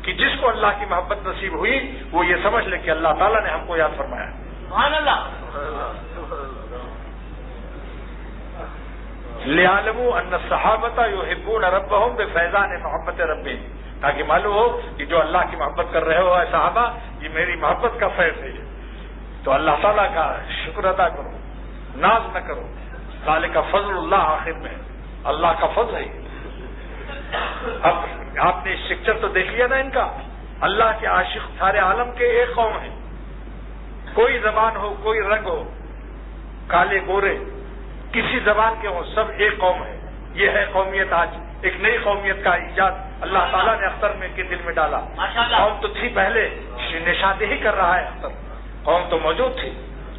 کہ جس کو اللہ کی محبت نصیب ہوئی وہ یہ سمجھ لے کہ اللہ تعالیٰ نے ہم کو یاد فرمایا۔ سبحان اللہ۔ لِيَعْلَمُوا أَنَّ الصَّحَابَةَ يُحِبُّونَ رَبَّهُمْ بِفَيْضَانِ مَحَبَّةِ رَبِّهِمْ، تاکہ معلوم ہو کہ جو اللہ کی محبت کر رہے ہو اے صحابہ، یہ میری محبت کا فیض ہے۔ تو اللہ تعالیٰ کا شکر ادا کرو، ناز نہ کرو۔ ذالک فضل اللہ، آخر میں اللہ کا فضل ہے۔ اب آپ نے اسٹرکچر تو دیکھ لیا نا ان کا۔ اللہ کے عاشق سارے عالم کے ایک قوم ہیں، کوئی زبان ہو، کوئی رنگ ہو، کالے گورے، کسی زبان کے ہوں، سب ایک قوم ہے۔ یہ ہے قومیت۔ آج ایک نئی قومیت کا ایجاد اللہ تعالیٰ نے اختر میں کے دل میں ڈالا۔ قوم تو تھی پہلے، نشاندہی کر رہا ہے اختر، قوم تو موجود تھی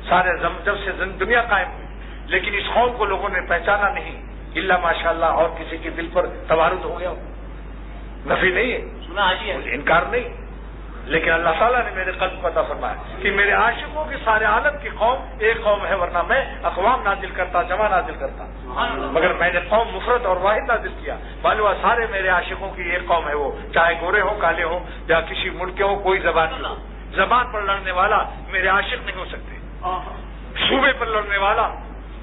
سارے جب سے دنیا قائم ہوئی، لیکن اس قوم کو لوگوں نے پہچانا نہیں، الا ماشاء اللہ اور کسی کے دل پر توارد ہو گیا ہو۔ نفی نہیں ہے، انکار نہیں، لیکن اللہ تعالیٰ نے میرے قلب کو عطا فرمایا کہ میرے عاشقوں کی سارے عالم کی قوم ایک قوم ہے، ورنہ میں اقوام نازل کرتا، جمع نازل کرتا، مگر میں نے قوم مفرد اور واحد نازل کیا۔ معلوم سارے میرے عاشقوں کی ایک قوم ہے، وہ چاہے گورے ہوں، کالے ہوں، یا کسی ملک کے ہوں، کوئی زبان پر لڑنے والا میرے عاشق نہیں ہو سکتے۔ صوبے پر لڑنے والا،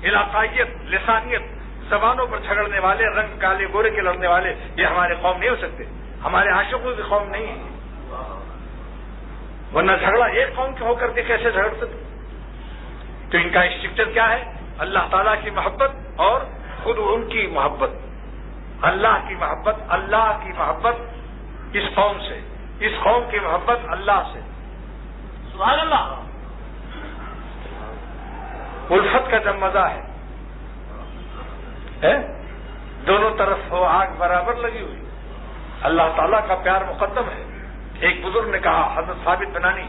علاقائیت، لسانیت، زبانوں پر جھگڑنے والے، رنگ کالے گورے کے لڑنے والے، یہ ہمارے قوم نہیں ہو سکتے، ہمارے عاشقوں کی قوم نہیں ہے۔ ورنہ جھگڑا ایک قوم کے ہو کر کے کیسے جھگڑ سکتے؟ تو ان کا اسٹرکچر کیا ہے؟ اللہ تعالیٰ کی محبت اور خود ان کی محبت، اللہ کی محبت، اللہ کی محبت اس قوم سے، اس قوم کی محبت اللہ سے۔ سبحان اللہ۔ الفت کا جب مزہ ہے، دونوں طرف ہو آگ برابر لگی ہوئی، اللہ تعالیٰ کا پیار مقدم ہے۔ ایک بزرگ نے کہا، حضرت ثابت بنانی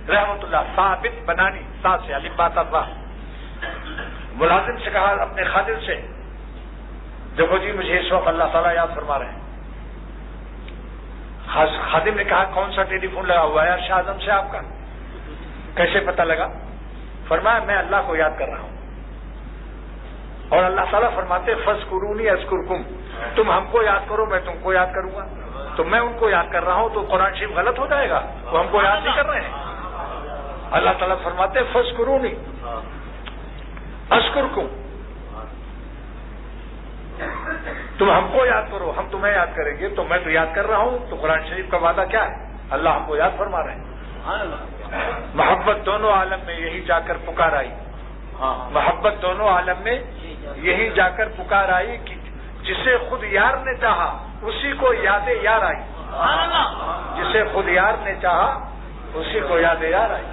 رحمۃ اللہ، ثابت بنانی، سا سے الف با تا، ملازم سے کہا اپنے خادم سے، دیکھو جی مجھے اس وقت اللہ تعالیٰ یاد فرما رہے ہیں۔ خادم نے کہا کون سا ٹیلی فون لگا ہوا ہے شاہ اعظم سے آپ کا؟ کیسے پتہ لگا؟ فرمایا میں اللہ کو یاد کر رہا ہوں، اور اللہ تعالیٰ فرماتے فاذکرونی اذکرکم، تم ہم کو یاد کرو میں تم کو یاد کروں گا۔ تو میں ان کو یاد کر رہا ہوں تو قرآن شریف غلط ہو جائے گا، وہ ہم کو یاد نہیں کر رہے ہیں۔ اللہ تعالیٰ فرماتے فاذکرونی اذکرکم، تم ہم کو یاد کرو ہم تمہیں یاد کریں گے۔ تو میں تو یاد کر رہا ہوں، تو قرآن شریف کا وعدہ کیا ہے؟ اللہ ہم کو یاد فرما رہے ہیں۔ محبت دونوں عالم میں یہی جا کر پکار آئی، محبت دونوں عالم میں یہی جا کر پکار آئی کہ جسے خود یار نے چاہا اسی کو یاد یار آئی، جسے خود یار نے چاہا اسی کو یاد یار آئی۔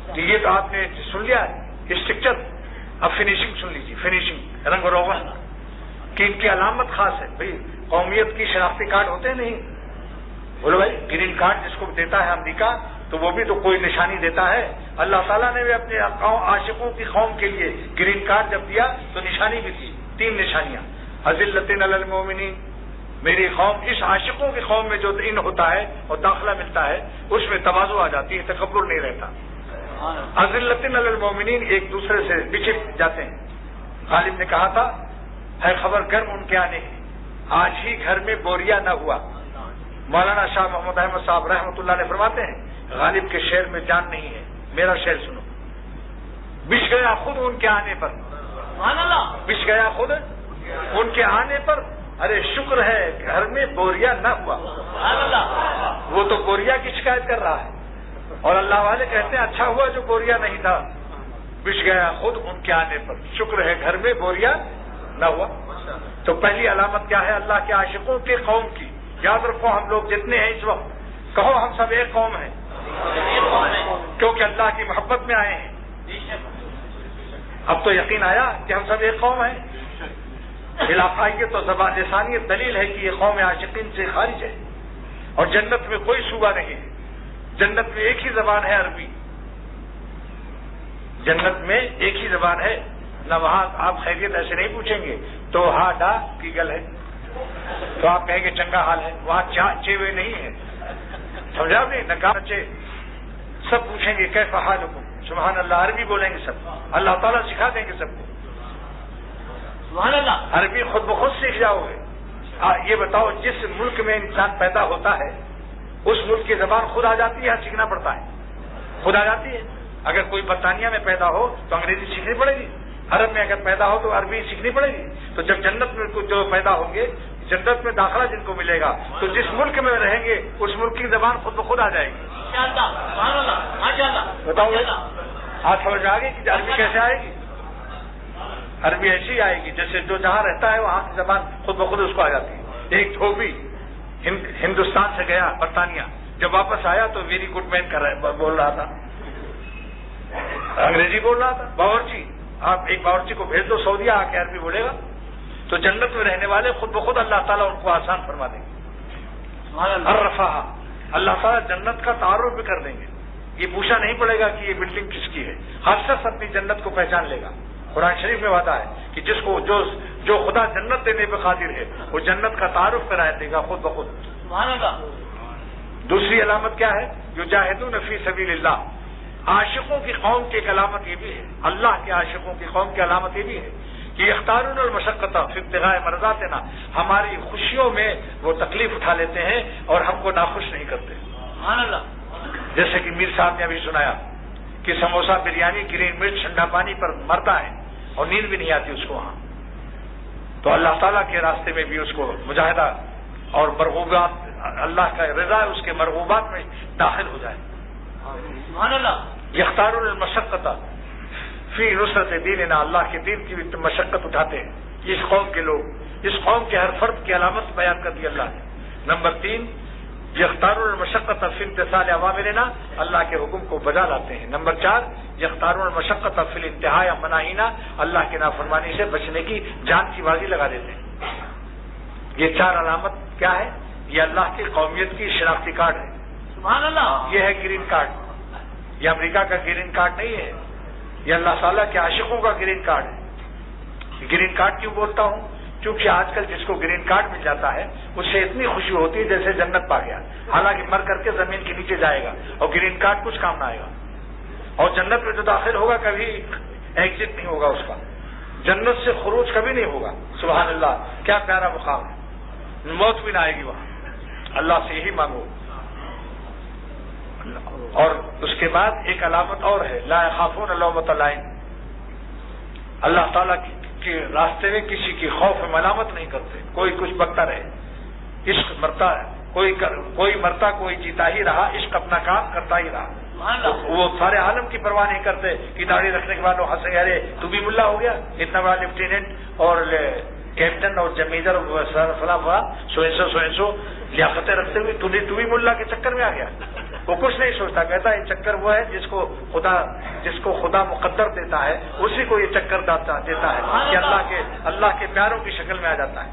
تو یہ تو آپ نے سن لیا اسٹرکچر، اب فنیشنگ سن لیجیے، فنیشنگ رنگ و روغن کہ ان کی علامت خاص ہے۔ بھائی قومیت کی شناختی کارڈ ہوتے نہیں، بولو بھائی گرین کارڈ جس کو دیتا ہے امریکہ تو وہ بھی تو کوئی نشانی دیتا ہے۔ اللہ تعالیٰ نے بھی اپنے عاشقوں کی قوم کے لیے گرین کارڈ جب دیا تو نشانی بھی تھی، 3 نشانیاں، اذلۃ علی المؤمنین، میری قوم اس عاشقوں کی قوم میں جو ان ہوتا ہے اور داخلہ ملتا ہے اس میں تواضع آ جاتی ہے، تکبر نہیں رہتا۔ اذلۃ علی المؤمنین، ایک دوسرے سے بچھڑ جاتے ہیں۔ غالب نے کہا تھا ہے خبر گرم ان کے آنے کی، آج ہی گھر میں بوریا نہ ہوا۔ مولانا شاہ محمد احمد صاحب رحمۃ اللہ نے فرماتے ہیں غالب کے شعر میں جان نہیں ہے، میرا شعر سنو۔ بچھ گیا خود ان کے آنے پر، بچھ گیا خود ان کے آنے پر ارے شکر ہے گھر میں بوریا نہ ہوا. وہ تو بوریا کی شکایت کر رہا ہے اور اللہ والے کہتے ہیں اچھا ہوا جو بوریا نہیں تھا, بچ گیا خود ان کے آنے پر. شکر ہے گھر میں بوریا نہ ہوا. تو پہلی علامت کیا ہے اللہ کے عاشقوں کی قوم کی. یاد رکھو ہم لوگ جتنے ہیں اس وقت کہو ہم سب ایک قوم ہیں کیونکہ اللہ کی محبت میں آئے ہیں. اب تو یقین آیا کہ ہم سب ایک قوم ہیں. علاقائیت تو زبان لسانیت دلیل ہے کہ یہ قوم عاشقین سے خارج ہے اور جنت میں کوئی صوبہ نہیں ہے. جنت میں ایک ہی زبان ہے عربی. جنت میں ایک ہی زبان ہے. نہ وہاں آپ خیریت ایسے نہیں پوچھیں گے تو ہاں ڈا کی گل ہے تو آپ کہیں گے چنگا حال ہے. وہاں چیوے نہیں ہے, سمجھا نہیں نہ چے. سب پوچھیں گے کیف حالکم, سبحان اللہ عربی بولیں گے سب. اللہ تعالیٰ سکھا دیں گے سب کو سبحان اللہ. عربی خود بخود سیکھ جاؤ گے. یہ بتاؤ جس ملک میں انسان پیدا ہوتا ہے اس ملک کی زبان خود آ جاتی ہے یا سیکھنا پڑتا ہے؟ خود آ جاتی ہے. اگر کوئی برطانیہ میں پیدا ہو تو انگریزی سیکھنی پڑے گی. عرب میں اگر پیدا ہو تو عربی سیکھنی پڑے گی. تو جب جنت میں جو پیدا ہوں گے, جنت میں داخلہ جن کو ملے گا تو جس ملک میں رہیں گے اس ملک کی زبان خود بخود آ جائے گی. بتاؤ آج سمجھ میں آ گئی کہ عربی کیسے آئے گی؟ عربی ایسی آئے گی جیسے جو جہاں رہتا ہے وہاں کی زبان خود بخود اس کو آ جاتی ہے. ایک دھوبی ہندوستان سے گیا برطانیہ, جب واپس آیا تو ویری گڈ مین بول رہا تھا, انگریزی بول رہا تھا. باورچی, آپ ایک باورچی کو بھیج دو سعودیہ آ کے عربی بولے گا. تو جنت میں رہنے والے خود بخود اللہ تعالیٰ ان کو آسان فرما دیں گے. الرفاہ, اللہ تعالیٰ جنت کا تعارف بھی کر دیں گے. یہ پوچھنا نہیں پڑے گا کہ یہ بلڈنگ کس کی ہے. ہر شخص اپنی جنت کو پہچان لے گا. قرآن شریف میں وعدہ ہے کہ جس کو جو خدا جنت دینے پہ قادر ہے وہ جنت کا تعارف کرا دے گا خود بخود. دوسری علامت کیا ہے؟ یجاہدون فی سبیل اللہ. عاشقوں کی قوم کی ایک علامت یہ بھی ہے, اللہ کے عاشقوں کی قوم کی علامت یہ بھی ہے کہ یختارون المشقۃ فی ابتغاء مرضاتنا. ہماری خوشیوں میں وہ تکلیف اٹھا لیتے ہیں اور ہم کو ناخوش نہیں کرتے. جیسے کہ میر صاحب نے ابھی سنایا کہ سموسہ بریانی گرین مرچ ٹھنڈا پانی پر مرتا ہے اور نیند بھی نہیں آتی اس کو وہاں. تو اللہ تعالیٰ کے راستے میں بھی اس کو مجاہدہ اور مرغوبات, اللہ کا رضا اس کے مرغوبات میں داخل ہو جائے. یختارون المشقۃ فی نصرت دیننا. اللہ کے دین کی مشقت اٹھاتے ہیں اس قوم کے لوگ. اس قوم کے ہر فرد کی علامت بیان کر دی اللہ نے. نمبر 3, یختارون المشقۃ فی امتثال اوامرنا. اللہ کے حکم کو بجا لاتے ہیں. نمبر 4, یختارون المشقۃ فی الانتہاء عن مناہینا. اللہ کی نافرمانی سے بچنے کی جان کی بازی لگا دیتے ہیں. یہ 4 علامت کیا ہے؟ یہ اللہ کی قومیت کی شناختی کارڈ ہے. سبحان اللہ. یہ ہے گرین کارڈ. یہ امریکہ کا گرین کارڈ نہیں ہے, یہ اللہ تعالیٰ کے عاشقوں کا گرین کارڈ ہے. گرین کارڈ کیوں بولتا ہوں؟ کیونکہ آج کل جس کو گرین کارڈ مل جاتا ہے اس سے اتنی خوشی ہوتی ہے جیسے جنت پا گیا, حالانکہ مر کر کے زمین کے نیچے جائے گا اور گرین کارڈ کچھ کام نہ آئے گا. اور جنت میں جو داخل ہوگا کبھی ایگزٹ نہیں ہوگا اس کا, جنت سے خروج کبھی نہیں ہوگا. سبحان اللہ, کیا پیارا مقام ہے. موت بھی نہ آئے گی وہاں. اللہ سے یہی مانگو. اور اس کے بعد ایک علامت اور ہے, لا یخافون لومۃ لائم. اللہ تعالیٰ کے راستے میں کسی کی خوف ملامت نہیں کرتے. کوئی کچھ بکتا رہے, عشق مرتا ہے, کوئی مرتا کوئی جیتا ہی رہا, عشق اپنا کام کرتا ہی رہا. وہ سارے عالم کی پرواہ نہیں کرتے کہ داڑھی رکھنے کے بعد وہ ہنسیں, ارے تو بھی ملا ہو گیا, اتنا بڑا لیفٹیننٹ اور کیپٹن اور جمیدر فلاں سو لیاقتیں رکھتے ہوئے تو بھی ملا کے چکر میں آ گیا. وہ کچھ نہیں سوچتا, کہتا ہے چکر وہ ہے جس کو خدا مقدر دیتا ہے اسی کو یہ چکر دیتا ہے کہ اللہ کے پیاروں کی شکل میں آ جاتا ہے.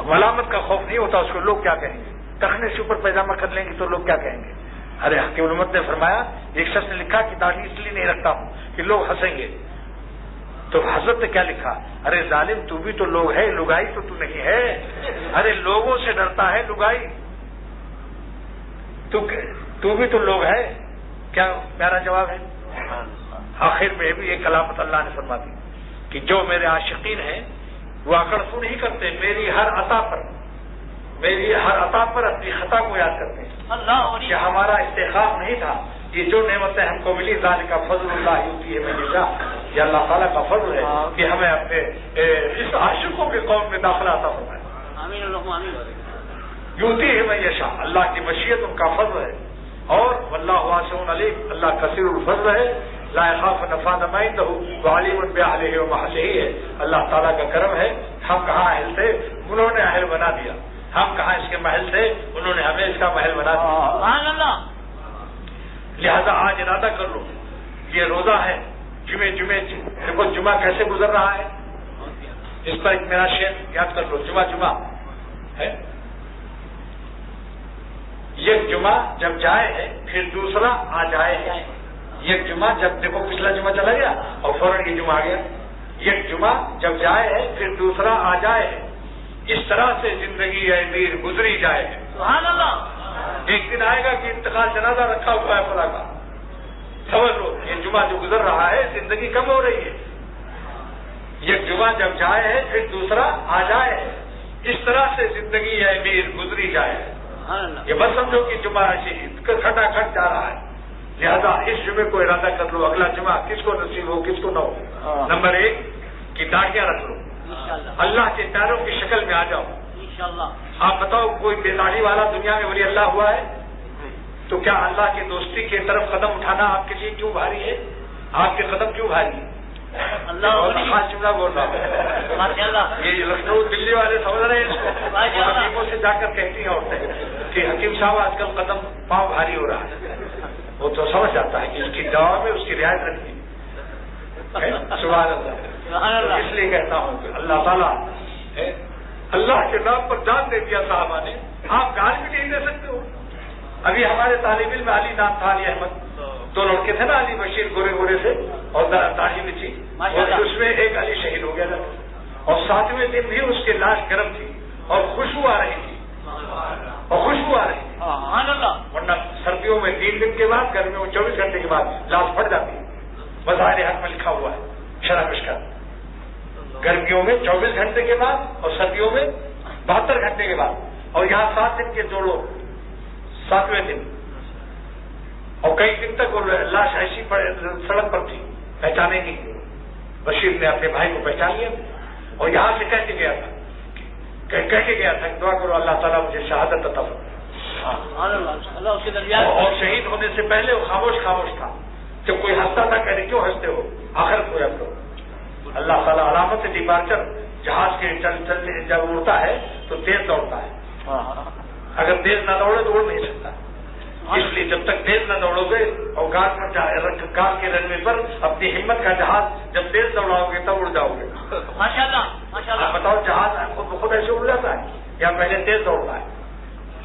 ملامت کا خوف نہیں ہوتا اس کو. لوگ کیا کہیں گے؟ ٹخنے سے اوپر پیجامہ کر لیں گے تو لوگ کیا کہیں گے؟ ارے حکیم الامت نے فرمایا, ایک شخص نے لکھا کہ داڑھی اس لیے نہیں رکھتا ہوں کہ لوگ ہنسیں گے. تو حضرت نے کیا لکھا؟ ارے ظالم تو بھی تو لوگ ہے, لگائی تو نہیں ہے. ارے لوگوں سے ڈرتا ہے لگائی, تو بھی تو لوگ ہے. کیا پیارا جواب ہے. آخر میں بھی ایک علامت اللہ نے فرما دی کہ جو میرے عاشقین ہیں وہ اکڑ تو نہیں کرتے میری ہر عطا پر, میری ہر عطا پر اپنی خطا کو یاد کرتے ہیں کہ ہمارا استحقاق نہیں تھا. یہ جو نعمتیں ہم کو ملی ذالک فضل اللہ یؤتی ہے من یشاء، یہ اللہ تعالیٰ کا فضل ہے کہ ہمیں اپنے اس عاشقوں کے قوم میں داخلہ عطا فرمائے. آمین اللہم آمین. یؤتی ہے من یشاء، اللہ کی مشیت ان کا فضل ہے. اور واللہ واسع علیم، اللہ کثیر الفضل ہے. لا يخاف نفاذ ما عنده وعلیم بأهله ومحله ہے. اللہ تعالیٰ کا کرم ہے. ہم کہاں اہل تھے، انہوں نے اہل بنا دیا. ہم کہاں اس کے محل تھے، انہوں نے ہمیں اس کا محل بنا دیا. سبحان اللہ. لہذا آج ارادہ کر لو، یہ روزہ ہے، جمعے دیکھو جمعہ کیسے گزر رہا ہے. اس پر ایک میرا شعر یاد کر لو. جمعہ ہے، یہ جمعہ جب جائے ہے پھر دوسرا آ جائے ہے. یہ جمعہ جب دیکھو پچھلا جمعہ چلا گیا اور فوراً یہ جمعہ آ گیا. یہ جمعہ جب جائے ہے پھر دوسرا آ جائے ہے. اس طرح سے زندگی ہے میر گزری جائے ہے. سبحان اللہ. ایک دن آئے گا کہ انتقال جنازہ رکھا ہوا ہے فلاں کا. سمجھ لو یہ جمعہ جو گزر رہا ہے زندگی کم ہو رہی ہے. یہ جمعہ جب جائے ہے پھر دوسرا آ جائے ہے. اس طرح سے زندگی ہے میر گزری جائے ہے. یہ بس سمجھو کہ جمعہ ایسی کھٹا کھٹ جا رہا ہے. لہذا اس جمعے کو ارادہ کر لو اگلا جمعہ کس کو نصیب ہو کس کو نہ ہو. نمبر 1 کی داڑیاں رکھ لو، اللہ کے پیاروں کی شکل میں آ جاؤ. آپ بتاؤ کوئی بے داڑھی والا دنیا میں ولی اللہ ہوا ہے؟ تو کیا اللہ کی دوستی کی طرف قدم اٹھانا آپ کے لیے کیوں بھاری ہے؟ آپ کے قدم کیوں بھاری ہے؟ خاص جملہ بول رہا ہوں. یہ لکھنؤ دلی والے سمجھ رہے ہیں اس کو. حکیموں سے جا کر کہتی ہیں عورتیں کہ حکیم صاحب آج کل قدم پاؤں بھاری ہو رہا ہے. وہ تو سمجھ جاتا ہے کہ اس کی دوا میں اس کی رعایت رکھنی. سبحان اللہ. اس لیے کہتا ہوں کہ اللہ تعالیٰ اللہ کے نام پر جان دے دیا صاحبہ نے. آپ گالی بھی نہیں دے سکتے ہو. ابھی ہمارے طالب علم علی نام تھا، علی احمد، 2 لڑکے تھے نا، علی بشیر گورے سے اور داڑھی میں تھی. اور اس میں ایک علی شہید ہو گیا تھا اور 7ویں دن بھی اس کی لاش گرم تھی اور خوشبو آ رہی تھی. ورنہ سردیوں میں 3 دن کے بعد، گرمیوں میں 24 گھنٹے کے بعد لاش پھٹ جاتی ہے. مظاہر حق میں لکھا ہوا ہے شرح مشکل. گرمیوں میں 24 گھنٹے کے بعد اور سردیوں میں 72 گھنٹے کے بعد. اور یہاں 7 دن کے جوڑو 7ویں دن اور کئی دن تک وہ لاش ایسی سڑک پر تھی پہچانے کی. بشیر نے اپنے بھائی کو پہچان لیا اور یہاں سے کہہ کے گیا تھا کہ دعا کرو اللہ تعالیٰ مجھے شہادت عطا فرمائے. اور شہید ہونے سے پہلے وہ خاموش تھا. جب کوئی ہنستا تھا کہنے کیوں ہنستے ہو، آخر کو یاد کرو. اللہ تعالیٰ علامت ڈپارچر جہاز کے چلتے جب اڑتا ہے تو تیز دوڑتا ہے. اگر تیز نہ دوڑے تو اڑ نہیں سکتا. اس لیے جب تک تیز نہ دوڑو گے اور کار کے رنوے پر اپنی ہمت کا جہاز جب تیز دوڑاؤ گے تب اڑ جاؤ گے. آپ بتاؤ جہاز خود ایسے اڑ جاتا ہے یا پہلے تیز دوڑتا ہے؟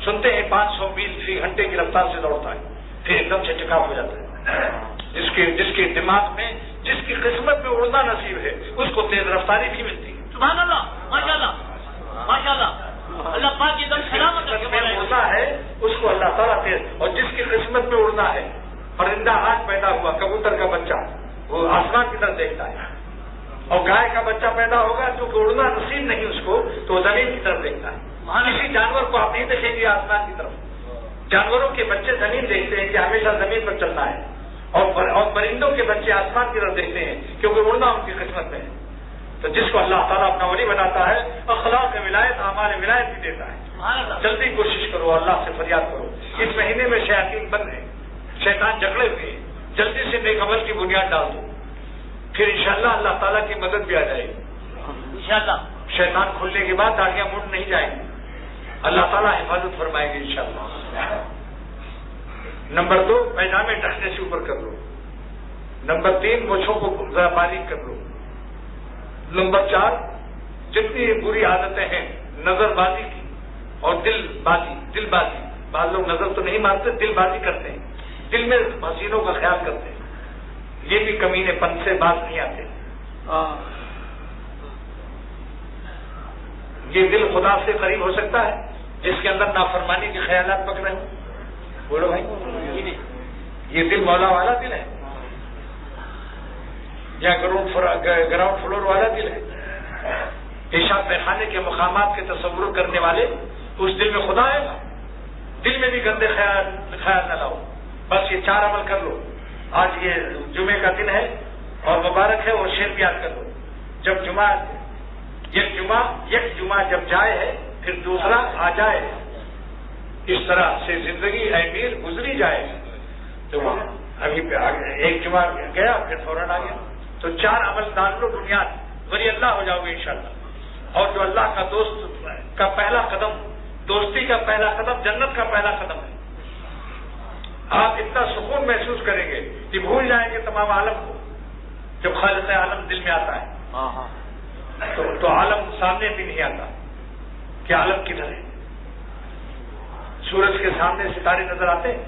سنتے ہیں 500 میل فی گھنٹے کی رفتار سے دوڑتا ہے پھر ایک دم سے ٹکاؤ ہو جاتا ہے. جس کے دماغ میں جس کی قسمت میں اڑنا نصیب ہے اس کو تیز رفتاری بھی ملتی ہے. سبحان اللہ. ماشاء اللہ. اللہ پاک کی دم سلامت اڑنا ہے اس کو اللہ تعالیٰ تیز. اور جس کی قسمت میں اڑنا ہے، پرندہ آج پیدا ہوا کبوتر کا بچہ وہ آسمان کی طرف دیکھتا ہے، اور گائے کا بچہ پیدا ہوگا کیونکہ اڑنا نصیب نہیں اس کو تو وہ زمین کی طرف دیکھتا ہے. کسی جانور کو آپ نہیں دیکھیں گے آسمان کی طرف. جانوروں کے بچے زمین دیکھتے ہیں کہ ہمیشہ زمین پر چلنا ہے، اور پرندوں کے بچے آسمان کی طرف دیکھتے ہیں کیونکہ اڑنا ان کی قسمت میں ہے. تو جس کو اللہ تعالیٰ اپنا ولی بناتا ہے اخلاق ولایت اعمال ولایت بھی دیتا ہے. جلدی کوشش کرو، اللہ سے فریاد کرو. اس مہینے میں شیاطین بند ہیں، شیطان جکڑے ہوئے ہیں. جلدی سے نیک عمل کی بنیاد ڈال دو، پھر انشاءاللہ اللہ تعالیٰ کی مدد بھی آ جائے گی. انشاءاللہ شیطان کھلنے کے بعد داڑیاں مڑ نہیں جائیں گی. اللہ تعالیٰ حفاظت فرمائے گی انشاءاللہ. نمبر 2 پیجامے ڈھکنے سے اوپر کر لو. نمبر 3 مچھوں کو ذرا باریک کر لو. نمبر 4 جتنی بری عادتیں ہیں نظر بازی کی اور دل بازی. بعض لوگ نظر تو نہیں مارتے، دل بازی کرتے ہیں، دل میں حسینوں کا خیال کرتے ہیں. یہ بھی کمینے پن سے باز نہیں آتے. یہ دل خدا سے قریب ہو سکتا ہے جس کے اندر نافرمانی کے خیالات پک رہے ہوں. بولو بھائی، یہ دل مولا والا دل ہے یا گراؤنڈ فلور والا دل ہے؟ پیشاب پیخانے کے مقامات کے تصور کرنے والے اس دل میں خدا آئے گا. دل میں بھی گندے خیال نہ لاؤ. بس یہ 4 عمل کر لو. آج یہ جمعے کا دن ہے اور مبارک ہے, اور شعر بھی یاد کر لو. جب یک جمعہ جب جائے ہے پھر دوسرا آ جائے, اس طرح سے زندگی اے میر گزری جائے. تو ابھی ایک جمعہ گیا پھر فوراً آ گیا. تو 4 عمل ڈال لو بنیاد, ولی اللہ ہو جاؤ گے انشاءاللہ. اور جو اللہ کا دوست کا پہلا قدم, دوستی کا پہلا قدم جنت کا پہلا قدم ہے. آپ اتنا سکون محسوس کریں گے کہ بھول جائیں گے تمام عالم کو. جب خالق عالم دل میں آتا ہے تو عالم سامنے بھی نہیں آتا کہ عالم کدھر ہے. سورج کے سامنے ستارے نظر آتے ہیں.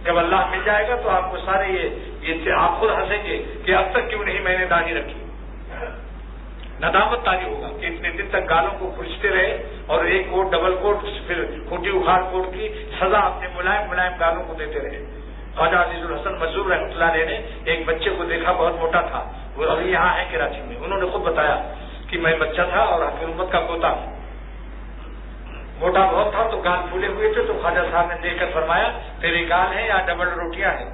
جب اللہ مل جائے گا تو آپ کو سارے یہ آپ خود ہنسیں گے کہ اب تک کیوں نہیں میں نے داڑھی رکھی. ندامت تاری ہوگا کہ اتنے دن تک گالوں کو کھرچتے رہے اور ایک کوٹ ڈبل کوٹ پھر کھوٹی اکھاڑ کوٹ کی سزا اپنے ملائم گالوں کو دیتے رہے. خواجہ عزیز الحسن مظہور رحمۃ اللہ علیہ نے ایک بچے کو دیکھا, بہت موٹا تھا, وہ ابھی یہاں ہے کراچی میں. انہوں نے خود بتایا کہ میں بچہ تھا اور حقیر امت کا پوتا ہوں. موٹا بہت تھا تو گال پھولے ہوئے تھے. تو خواجہ صاحب نے دیکھ کر فرمایا تیری گال ہے یا ڈبل روٹیاں ہیں؟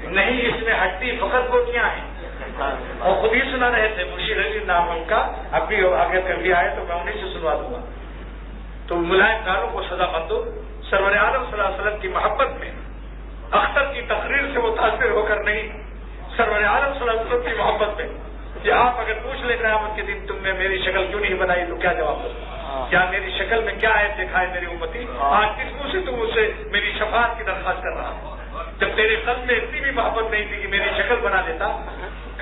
نہیں, اس میں ہڈی فقط روٹیاں ہیں. اور خود ہی سنا رہے تھے. مشیر علی نام ان کا, اب بھی آگے کبھی آئے تو میں انہیں سے سنوا دوں گا. تو ملائم گالوں کو سزا مت دو. سرور عالم صلی اللہ علیہ وسلم کی محبت میں اختر کی تقریر سے متاثر ہو کر نہیں, سرور عالم صلی اللہ علیہ وسلم کی محبت میں کہ آپ اگر پوچھ لیں قیامت کے دن تم نے میری شکل کیوں نہیں بنائی تو کیا جواب دو؟ کیا میری شکل میں کیا ہے دیکھا ہے میری امتی؟ آج کس منہ سے تم اسے میری شفاعت کی درخواست کر رہا؟ جب تیرے قلب میں اتنی بھی محبت نہیں تھی کہ میری شکل بنا دیتا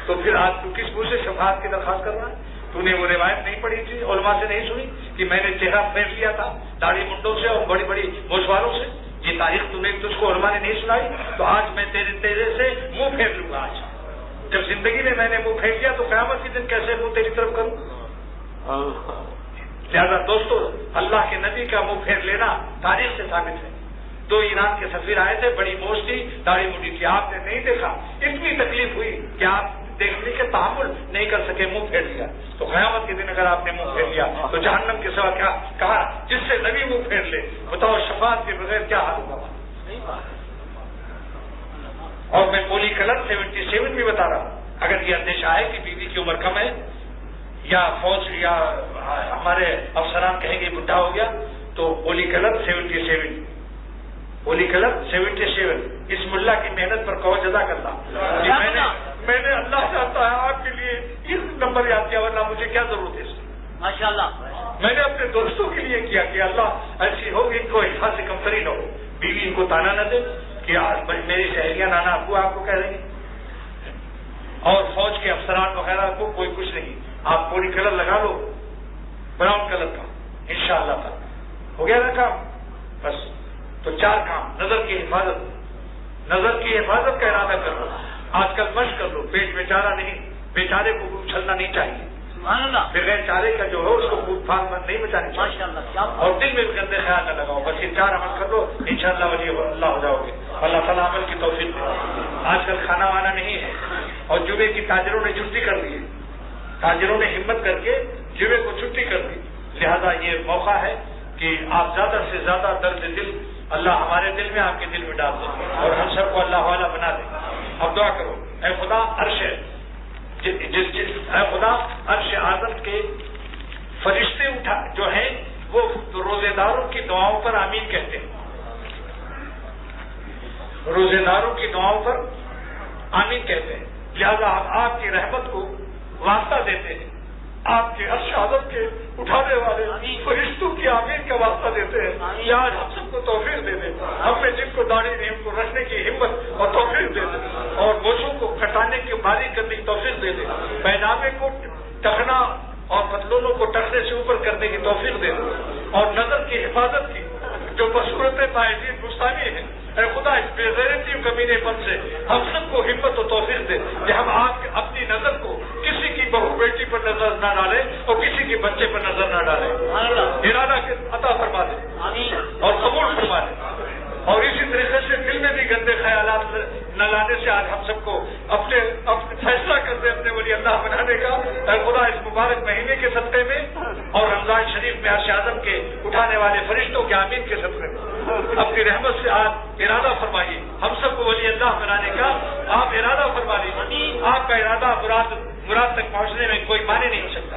تو پھر آج تو کس منہ سے شفاعت کی درخواست کر رہا ہے؟ تو نے وہ روایت نہیں پڑھی تھی, علماء سے نہیں سنی کہ میں نے چہرہ پھیر لیا تھا داڑھی منڈوں سے اور بڑی بڑی موچواروں سے؟ یہ تاریخ تجھ کو علماء نے نہیں سنائی. تو آج میں تیرے سے منہ پھیر لوں گا. آج جب زندگی میں نے منہ پھیر لیا تو قیامت کے دن کیسے منہ تیری طرف کروں؟ لہذا دوستو, اللہ کے نبی کا منہ پھیر لینا تاریخ سے ثابت ہے. 2 ایران کے سفیر آئے تھے, بڑی موچ تھی, داڑھی منڈی تھی. آپ نے نہیں دیکھا, اتنی تکلیف ہوئی کہ آپ دیکھنے کے تحمل نہیں کر سکے, منہ پھیر لیا. تو قیامت کے دن اگر آپ نے منہ پھیر لیا تو جہنم کے سوا کیا کہا جس سے نبی منہ پھیر لے. بتاؤ شفاعت کے بغیر کیا حال ہوگا. اور میں پولی کلر 77 بھی بتا رہا ہوں. اگر یہ اندیشہ ہے کہ بیوی کی عمر کم ہے یا فوج یا ہمارے افسران کہیں گے بڈھا ہو گیا, تو پولی کلر 77 اس ملا کی محنت پر کوج ادا کرنا. میں نے اللہ چاہتا ہے آپ کے لیے یہ نمبر یاد کیا, ورنہ مجھے کیا ضرورت ہے اس کی. ماشاءاللہ میں نے اپنے دوستوں کے لیے کیا کہ اللہ ایسی ہو ان کو حصہ سے کمتری نہ ہو. بیوی ان کو تانا نہ دے کہ آج میری سہیلیاں نانا ابو آپ کو کہہ رہی ہیں, اور فوج کے افسران وغیرہ کو کوئی کچھ نہیں. آپ پوری کلر لگا لو, براؤن کلر کا, انشاءاللہ تعالی ہو گیا نا کام. بس تو 4 کام. نظر کی حفاظت کا ارادہ کر لو. آج کل مشق کر لو. پیٹ بیچارہ نہیں, بیچارے کو اچھلنا نہیں چاہیے. بغیر چارے کا جو ہو اس کو پھوٹ پھاڑ نہیں بچانی چاہیے. اور دل میں بھی گندے خیال نہ لگاؤ. بس یہ 4 عمل کر لو, انشاءاللہ ولی اللہ ہو جاؤ گے. اللہ تعالیٰ عمل کی توفیق دے. آج کل کھانا وانا نہیں ہے, اور جمعے کی تاجروں نے چھٹی کر دی ہے. تاجروں نے ہمت کر کے جمعے کو چھٹی کر دی. لہذا یہ موقع ہے کہ آپ زیادہ سے زیادہ درد دل اللہ ہمارے دل میں آپ کے دل میں ڈال دیں اور ہم سب کو اللہ والا بنا دیں. اب دعا کرو, اے خدا عرش اعظم کے فرشتے اٹھا جو ہیں وہ روزے داروں کی دعاؤں پر آمین کہتے ہیں. روزے داروں کی دعاؤں پر آمین کہتے ہیں. لہذا آپ کی رحمت کو واسطہ دیتے ہیں. آپ کے عرش اعظم کے اٹھانے والے فرشتوں کی آمین کا واسطہ دیتے ہیں. یا آج ہم سب کو توفیق دے دیں. ہم نے جن کو داڑھی نہیں ان کو رکھنے کی ہمت اور توفیق دے دیں, اور موچھوں کو کٹانے کی باریک کرنے کی توفیق دے دیں. پیجامے کو ٹکنا اور پتلونوں کو ٹکنے سے اوپر کرنے کی توفیق دے دیں. اور نظر کی حفاظت کی جو بصورت باعزیت گستاخی ہے, اے خدا اس بے غیرتی کمینے پن سے ہم سب کو ہمت و توفیق دے کہ ہم آپ اپنی نظر کو کسی کی بہو بیٹی پر نظر نہ ڈالیں اور کسی کے بچے پر نظر نہ ڈالیں. ارادہ کے عطا فرما دیں اور قبول فرما دیں. اور اسی طریقے سے دل میں بھی گندے خیالات نہ لانے سے آج ہم سب کو اپنے فیصلہ کرتے اپنے ولی اللہ بنانے کا. اے خدا اس مبارک مہینے کے صدقے میں اور رمضان شریف میں عرش اعظم کے اٹھانے والے فرشتوں کے آمین کے صدقے میں اپنی رحمت سے آج ارادہ فرمائیے ہم سب کو ولی اللہ بنانے کا. آپ ارادہ فرما لیجیے. آپ کا ارادہ مراد تک پہنچنے میں کوئی معنی نہیں ہو سکتا.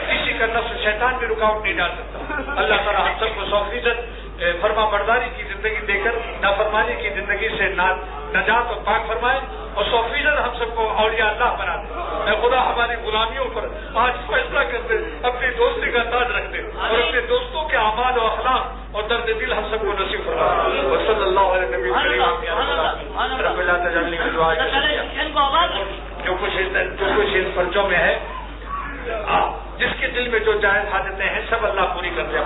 کسی کا نفس شیطان بھی رکاوٹ نہیں ڈال سکتا. اللہ تعالیٰ ہم سب کو 100% فرما برداری کی زندگی دے کر نافرمانی کی زندگی سے نجات اور پاک فرمائے اور 100% ہم سب کو اولیاء اللہ بنا دے. اے خدا ہماری غلامیوں پر آج فیصلہ کر دے, اپنی دوستی کا تاج رکھ دے اور اپنے دوستوں کے اعمال و اخلاق اور درد دل ہم سب کو نصیب فرمائے. وصلی اللہ علیہ نبی رب اللہ تجلی کی دعا. جو کچھ ان پرچوں میں ہے جس کے دل میں جو جائز حاجتیں ہیں سب اللہ پوری کر دے.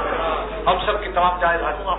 ہم سب کی تمام جائز حاجتیں.